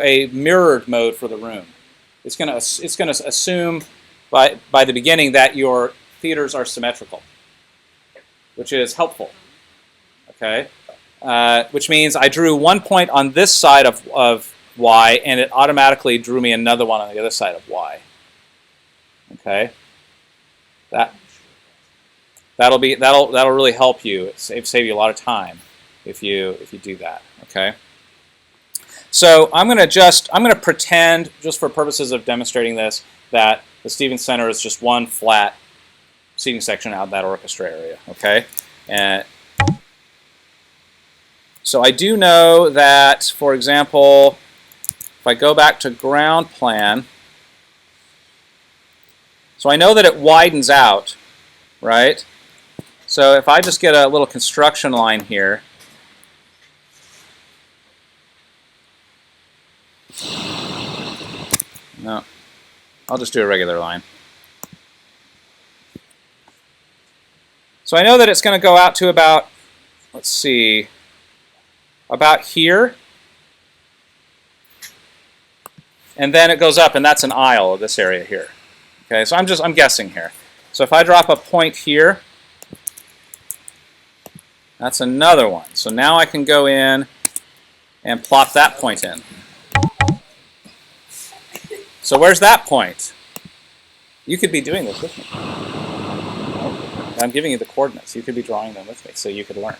a mirrored mode for the room. It's going to assume by the beginning that your theaters are symmetrical, which is helpful. Okay, which means I drew one point on this side of y, and it automatically drew me another one on the other side of y. Okay, that'll really help you. It'll save you a lot of time if you do that. Okay. So I'm going to pretend, just for purposes of demonstrating this, that the Stevens Center is just one flat seating section out of that orchestra area. Okay. And so I do know that, for example, if I go back to ground plan, So I know that it widens out, right? So if I just get a little construction line here, no, I'll just do a regular line. So I know that it's going to go out to about, let's see, about here. And then it goes up, and that's an aisle of this area here. Okay, so I'm guessing here. So if I drop a point here, that's another one. So now I can go in and plop that point in. So where's that point? You could be doing this with me. I'm giving you the coordinates. You could be drawing them with me so you could learn.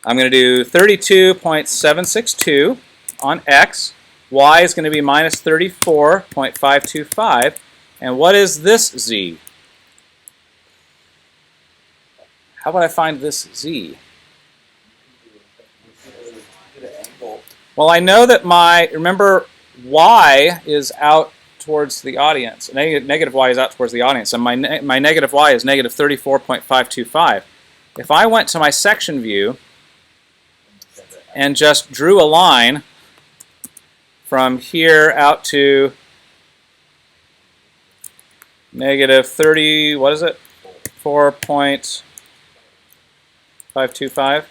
I'm going to do 32.762 on X. Y is going to be minus 34.525. And what is this Z? How would I find this Z? Well, I know that remember, Y is out towards the audience. Negative Y is out towards the audience. And my negative Y is negative 34.525. If I went to my section view and just drew a line from here out to negative 30, what is it? 4.525.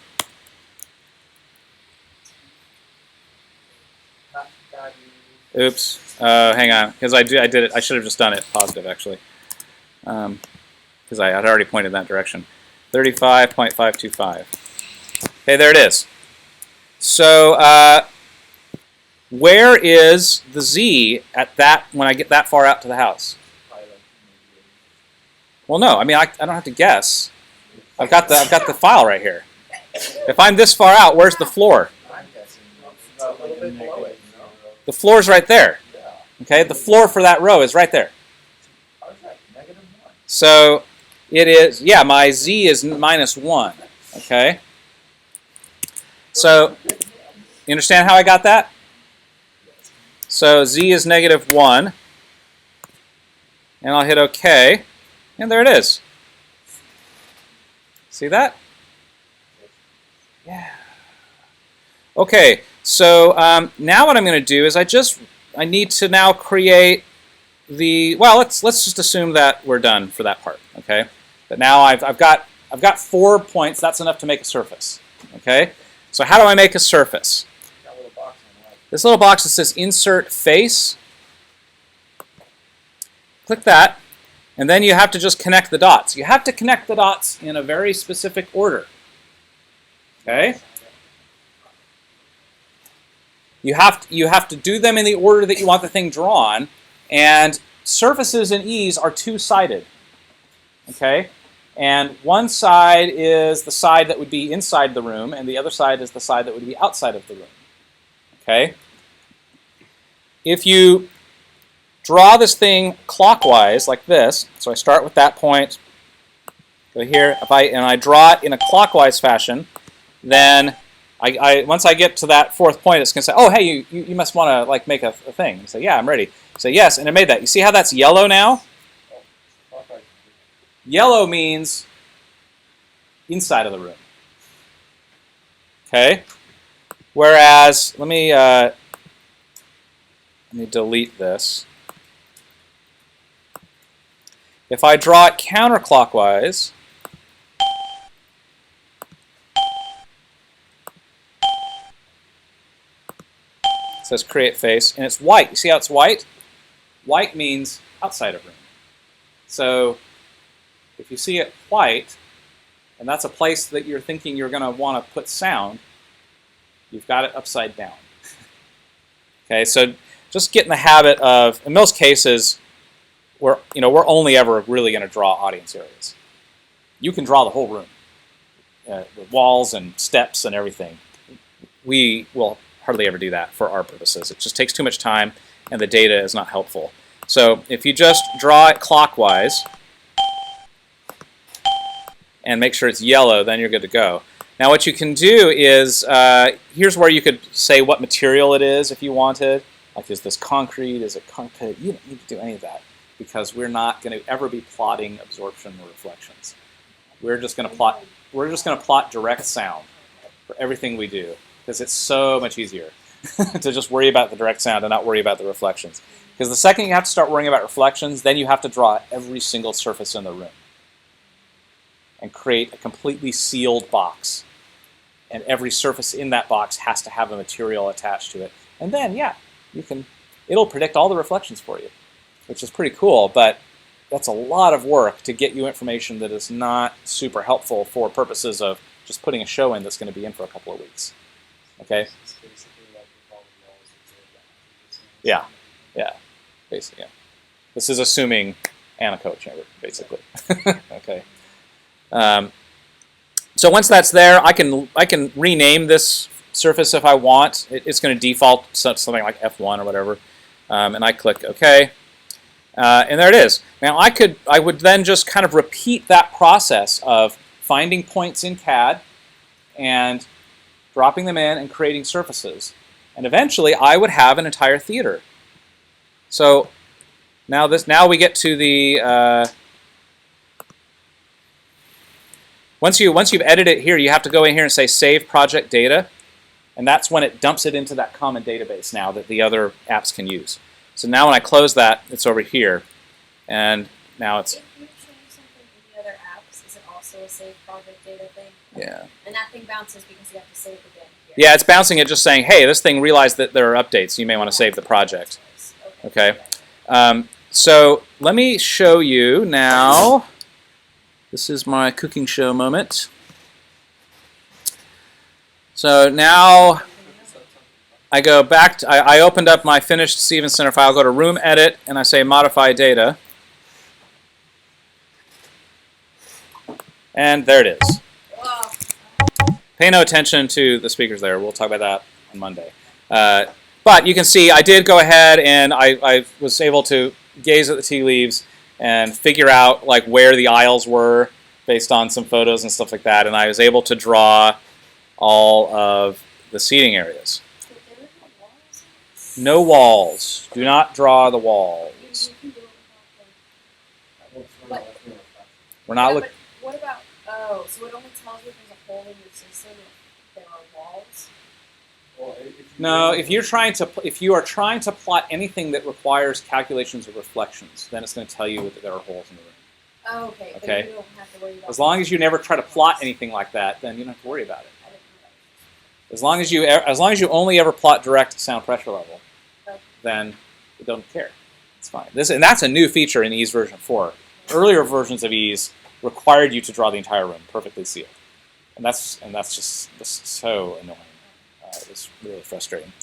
Oops. Hang on, because I did it. I should have just done it positive actually, because I had already pointed that direction. 35.525. Okay, there it is. So where is the Z at that when I get that far out to the house? Well, no. I mean, I don't have to guess. I've got the file right here. If I'm this far out, where's the floor? The floor is right there. Okay, the floor for that row is right there. So it is, yeah, my Z is minus 1. Okay. So you understand how I got that? So Z is negative 1. And I'll hit OK. And there it is. See that? Yeah. Okay, so now what I'm going to do is I need to now create the, well, let's just assume that we're done for that part, okay? But now I've got 4 points. That's enough to make a surface, okay? So how do I make a surface? This little box that says Insert Face. Click that, and then you have to just connect the dots. You have to connect the dots in a very specific order, okay? You have to do them in the order that you want the thing drawn, and surfaces in ease are two-sided, okay? And one side is the side that would be inside the room, and the other side is the side that would be outside of the room, okay? If you draw this thing clockwise like this, so I start with that point, go here, and I draw it in a clockwise fashion, then once I get to that fourth point, it's going to say, oh, hey, you must want to like make a thing. And say, yeah, I'm ready. Say, yes, and it made that. You see how that's yellow now? Yellow means inside of the room. Okay? Whereas, let me delete this. If I draw it counterclockwise, it says create face, and it's white. You see how it's white? White means outside of room. So if you see it white, and that's a place that you're thinking you're going to want to put sound, you've got it upside down. Okay, so just get in the habit of, in most cases, we're only ever really going to draw audience areas. You can draw the whole room, the walls and steps and everything. We will hardly ever do that for our purposes. It just takes too much time, and the data is not helpful. So if you just draw it clockwise and make sure it's yellow, then you're good to go. Now what you can do is, here's where you could say what material it is if you wanted. Like, is this concrete? Is it concrete? You don't need to do any of that. because we're not going to ever be plotting absorption or reflections. We're just going to plot direct sound for everything we do, because it's so much easier to just worry about the direct sound and not worry about the reflections. Because the second you have to start worrying about reflections, then you have to draw every single surface in the room and create a completely sealed box. And every surface in that box has to have a material attached to it. And then, yeah, it'll predict all the reflections for you, which is pretty cool, but that's a lot of work to get you information that is not super helpful for purposes of just putting a show in that's going to be in for a couple of weeks. Okay? Yeah, basically, yeah. This is assuming anechoic chamber, basically. Okay. So once that's there, I can rename this surface if I want. It's going to default something like F1 or whatever, and I click OK, and there it is. Now I would then just kind of repeat that process of finding points in CAD and dropping them in and creating surfaces, and eventually I would have an entire theater. So now we get to the once you've edited it here, you have to go in here and say Save Project Data, and that's when it dumps it into that common database now that the other apps can use. So now when I close that, it's over here, and now it's.
If you change something in the other apps, is it also a Save Project Data thing?
Yeah.
And that thing bounces because you have to save again here.
Yeah, it's bouncing it, just saying, hey, this thing realized that there are updates. You may want to save the project. Okay. So let me show you now. This is my cooking show moment. So now I go back to, I opened up my finished Stevens Center file, go to Room Edit, and I say Modify Data. And there it is. Pay no attention to the speakers there. We'll talk about that on Monday. But you can see I did go ahead and I was able to gaze at the tea leaves and figure out like where the aisles were based on some photos and stuff like that, and I was able to draw all of the seating areas. No walls. Do not draw the walls. We're not looking.
What about, so it only tells you if there's a hole in your system if there are walls?
No, if you are trying to plot anything that requires calculations of reflections, then it's going to tell you that there are holes in the room.
Oh, okay.
Okay.
But you don't have to worry about
As long as you never try to plot anything like that, then you don't have to worry about it.
I didn't know that.
As long as you only ever plot direct sound pressure level,
Okay.
then you don't care. It's fine. And that's a new feature in Ease version 4. Earlier versions of Ease required you to draw the entire room perfectly sealed, and that's just so annoying. It was really frustrating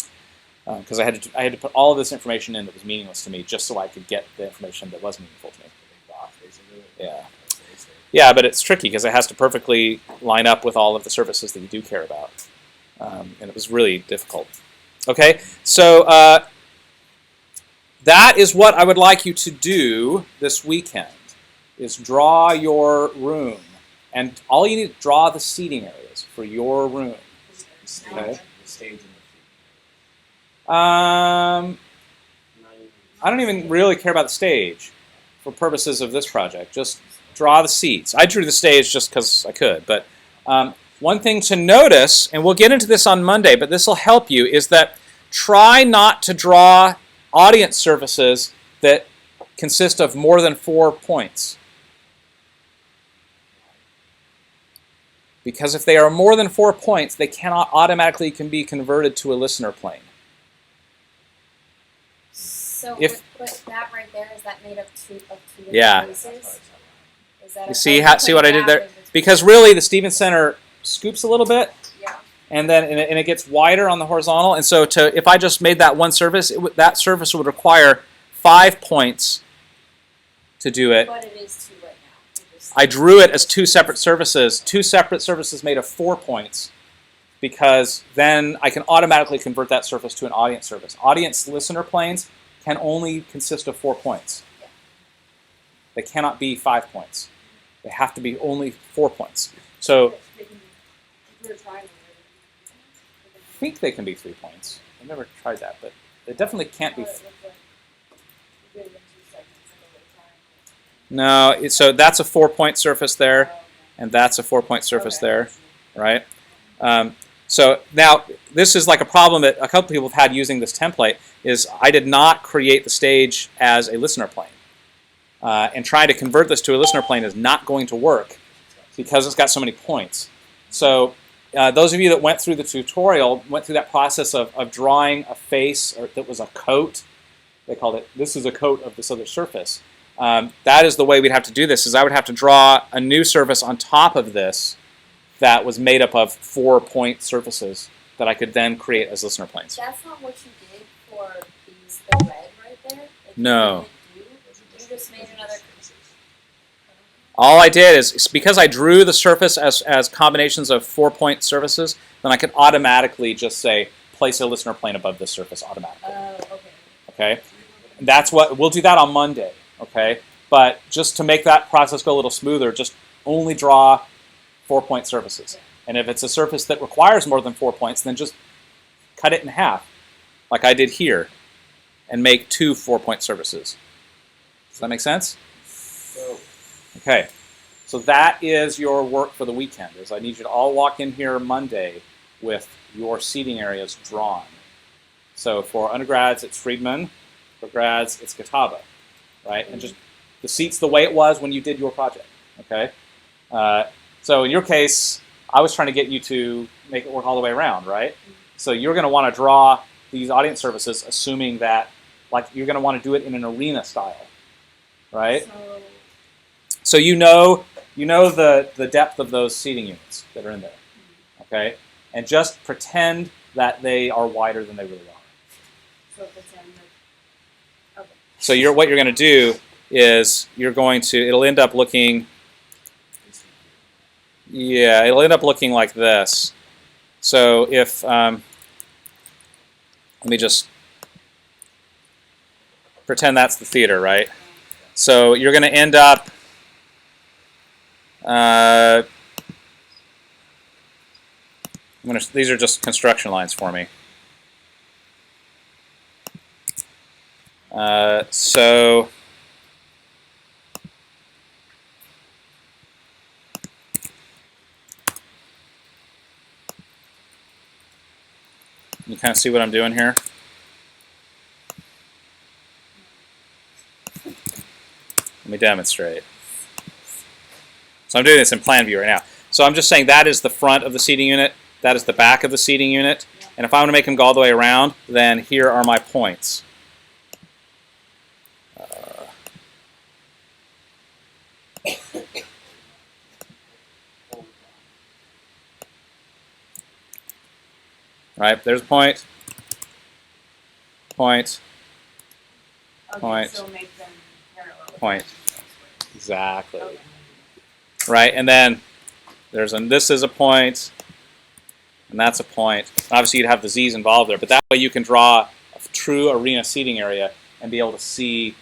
because I had to put all of this information in that was meaningless to me just so I could get the information that was meaningful to me. Yeah, but it's tricky because it has to perfectly line up with all of the surfaces that you do care about, and it was really difficult. Okay, so that is what I would like you to do this weekend, is draw your room, and all you need to draw the seating areas for your room. Okay. I don't even really care about the stage for purposes of this project. Just draw the seats. I drew the stage just because I could. But one thing to notice, and we'll get into this on Monday, but this will help you, is that try not to draw audience surfaces that consist of more than 4 points. Because if they are more than 4 points, they cannot automatically be converted to a listener plane.
So
If-
with that right there, is that made up of two different
Yeah.
pieces? Is that
You see what I did there? Because really the Stevens Center scoops a little bit,
Yeah.
and then and it gets wider on the horizontal. And so if I just made that one surface, that surface would require 5 points to do it.
But it is two right now.
I drew it as two separate surfaces made of 4 points, because then I can automatically convert that surface to an audience surface. Audience listener planes can only consist of 4 points.
Yeah.
They cannot be 5 points. They have to be only 4 points. So I think they can be 3 points. I've never tried that, but they definitely can't be. No, so that's a 4-point surface there, and that's a 4-point surface there, right? So now this is like a problem that a couple people have had using this template is I did not create the stage as a listener plane. And trying to convert this to a listener plane is not going to work because it's got so many points. So those of you that went through the tutorial went through that process of drawing a face or that was a coat. They called it, this is a coat of this other surface. That is the way we'd have to do this, is I would have to draw a new surface on top of this that was made up of 4-point surfaces that I could then create as listener planes.
That's not what you did for the red right there? Like,
No.
You just made another...
All I did is, because I drew the surface as combinations of 4-point surfaces, then I could automatically just say, place a listener plane above this surface automatically.
okay.
Okay? And that's what, we'll do that on Monday, okay? But just to make that process go a little smoother, just only draw 4-point surfaces. And if it's a surface that requires more than 4 points, then just cut it in half, like I did here, and make 2 4-point surfaces. Does that make sense? Okay, so that is your work for the weekend. Is I need you to all walk in here Monday with your seating areas drawn. So for undergrads, it's Friedman. For grads, it's Catawba, right? And just the seat's the way it was when you did your project, okay? So in your case, I was trying to get you to make it work all the way around, right? So you're going to want to draw these audience services, assuming that, like, you're going to want to do it in an arena style, right? So you know the depth of those seating units that are in there, okay? And just pretend that they are wider than they really are.
So pretend that... Okay.
So what you're going to do is it'll end up looking, it'll end up looking like this. So if, let me just pretend that's the theater, right? So you're going to end up, these are just construction lines for me. So you kind of see what I'm doing here? Let me demonstrate. So I'm doing this in plan view right now. So I'm just saying that is the front of the seating unit, that is the back of the seating unit, and if I want to make them go all the way around, then here are my points. Right, there's a point, point,
Okay,
point,
so make them parallel.
point. Exactly. Okay. Right, and then this is a point, and that's a point. Obviously, you'd have the Z's involved there, but that way you can draw a true arena seating area and be able to see,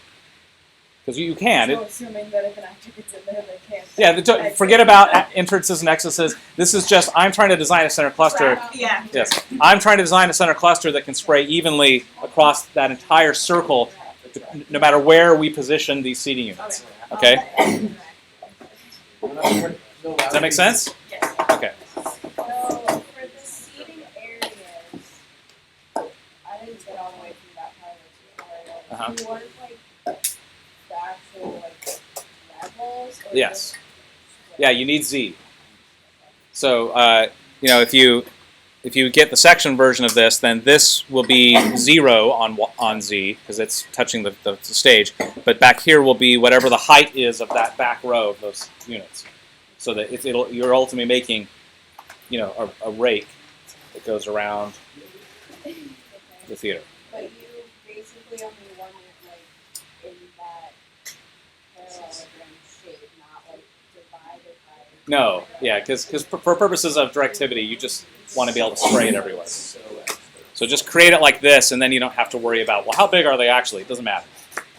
because you can.
So assuming that if an actor gets in there, they can't.
Yeah, forget about entrances and exits. This is just, I'm trying to design a center cluster.
Yeah.
Yes, I'm trying to design a center cluster that can spray evenly across that entire circle, no matter where we position these seating units. Okay? Does that make sense?
Yes.
Okay.
So for the seating areas, I didn't get all the way through that part of the tutorial. You want like the actual like levels? Or
Yes. Yeah, you need Z. So if you get the section version of this, then this will be 0 on Z because it's touching the stage. But back here will be whatever the height is of that back row of those units. So that you're ultimately making, a rake that goes around the theater.
But you basically only want it like in that parallelogram shape, not like divided by...
No, yeah, because for purposes of directivity, you just want to be able to spray it everywhere. So just create it like this, and then you don't have to worry about, well, how big are they actually? It doesn't matter.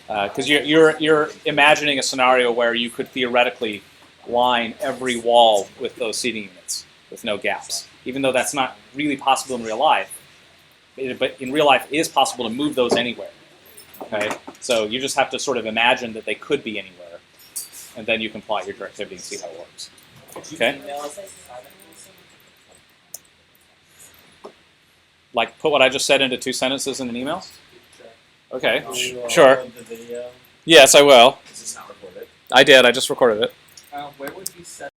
Because you're imagining a scenario where you could theoretically line every wall with those seating units with no gaps, even though that's not really possible in real life. But in real life, it is possible to move those anywhere. Okay, so you just have to sort of imagine that they could be anywhere, and then you can plot your directivity and see how it works.
Could you
Okay.
email us?
Like put what I just said into 2 sentences in an email?
Sure.
Okay,
You,
sure.
upload the video.
Yes, I will.
Is this not recorded?
I did. I just recorded it.
Where would you set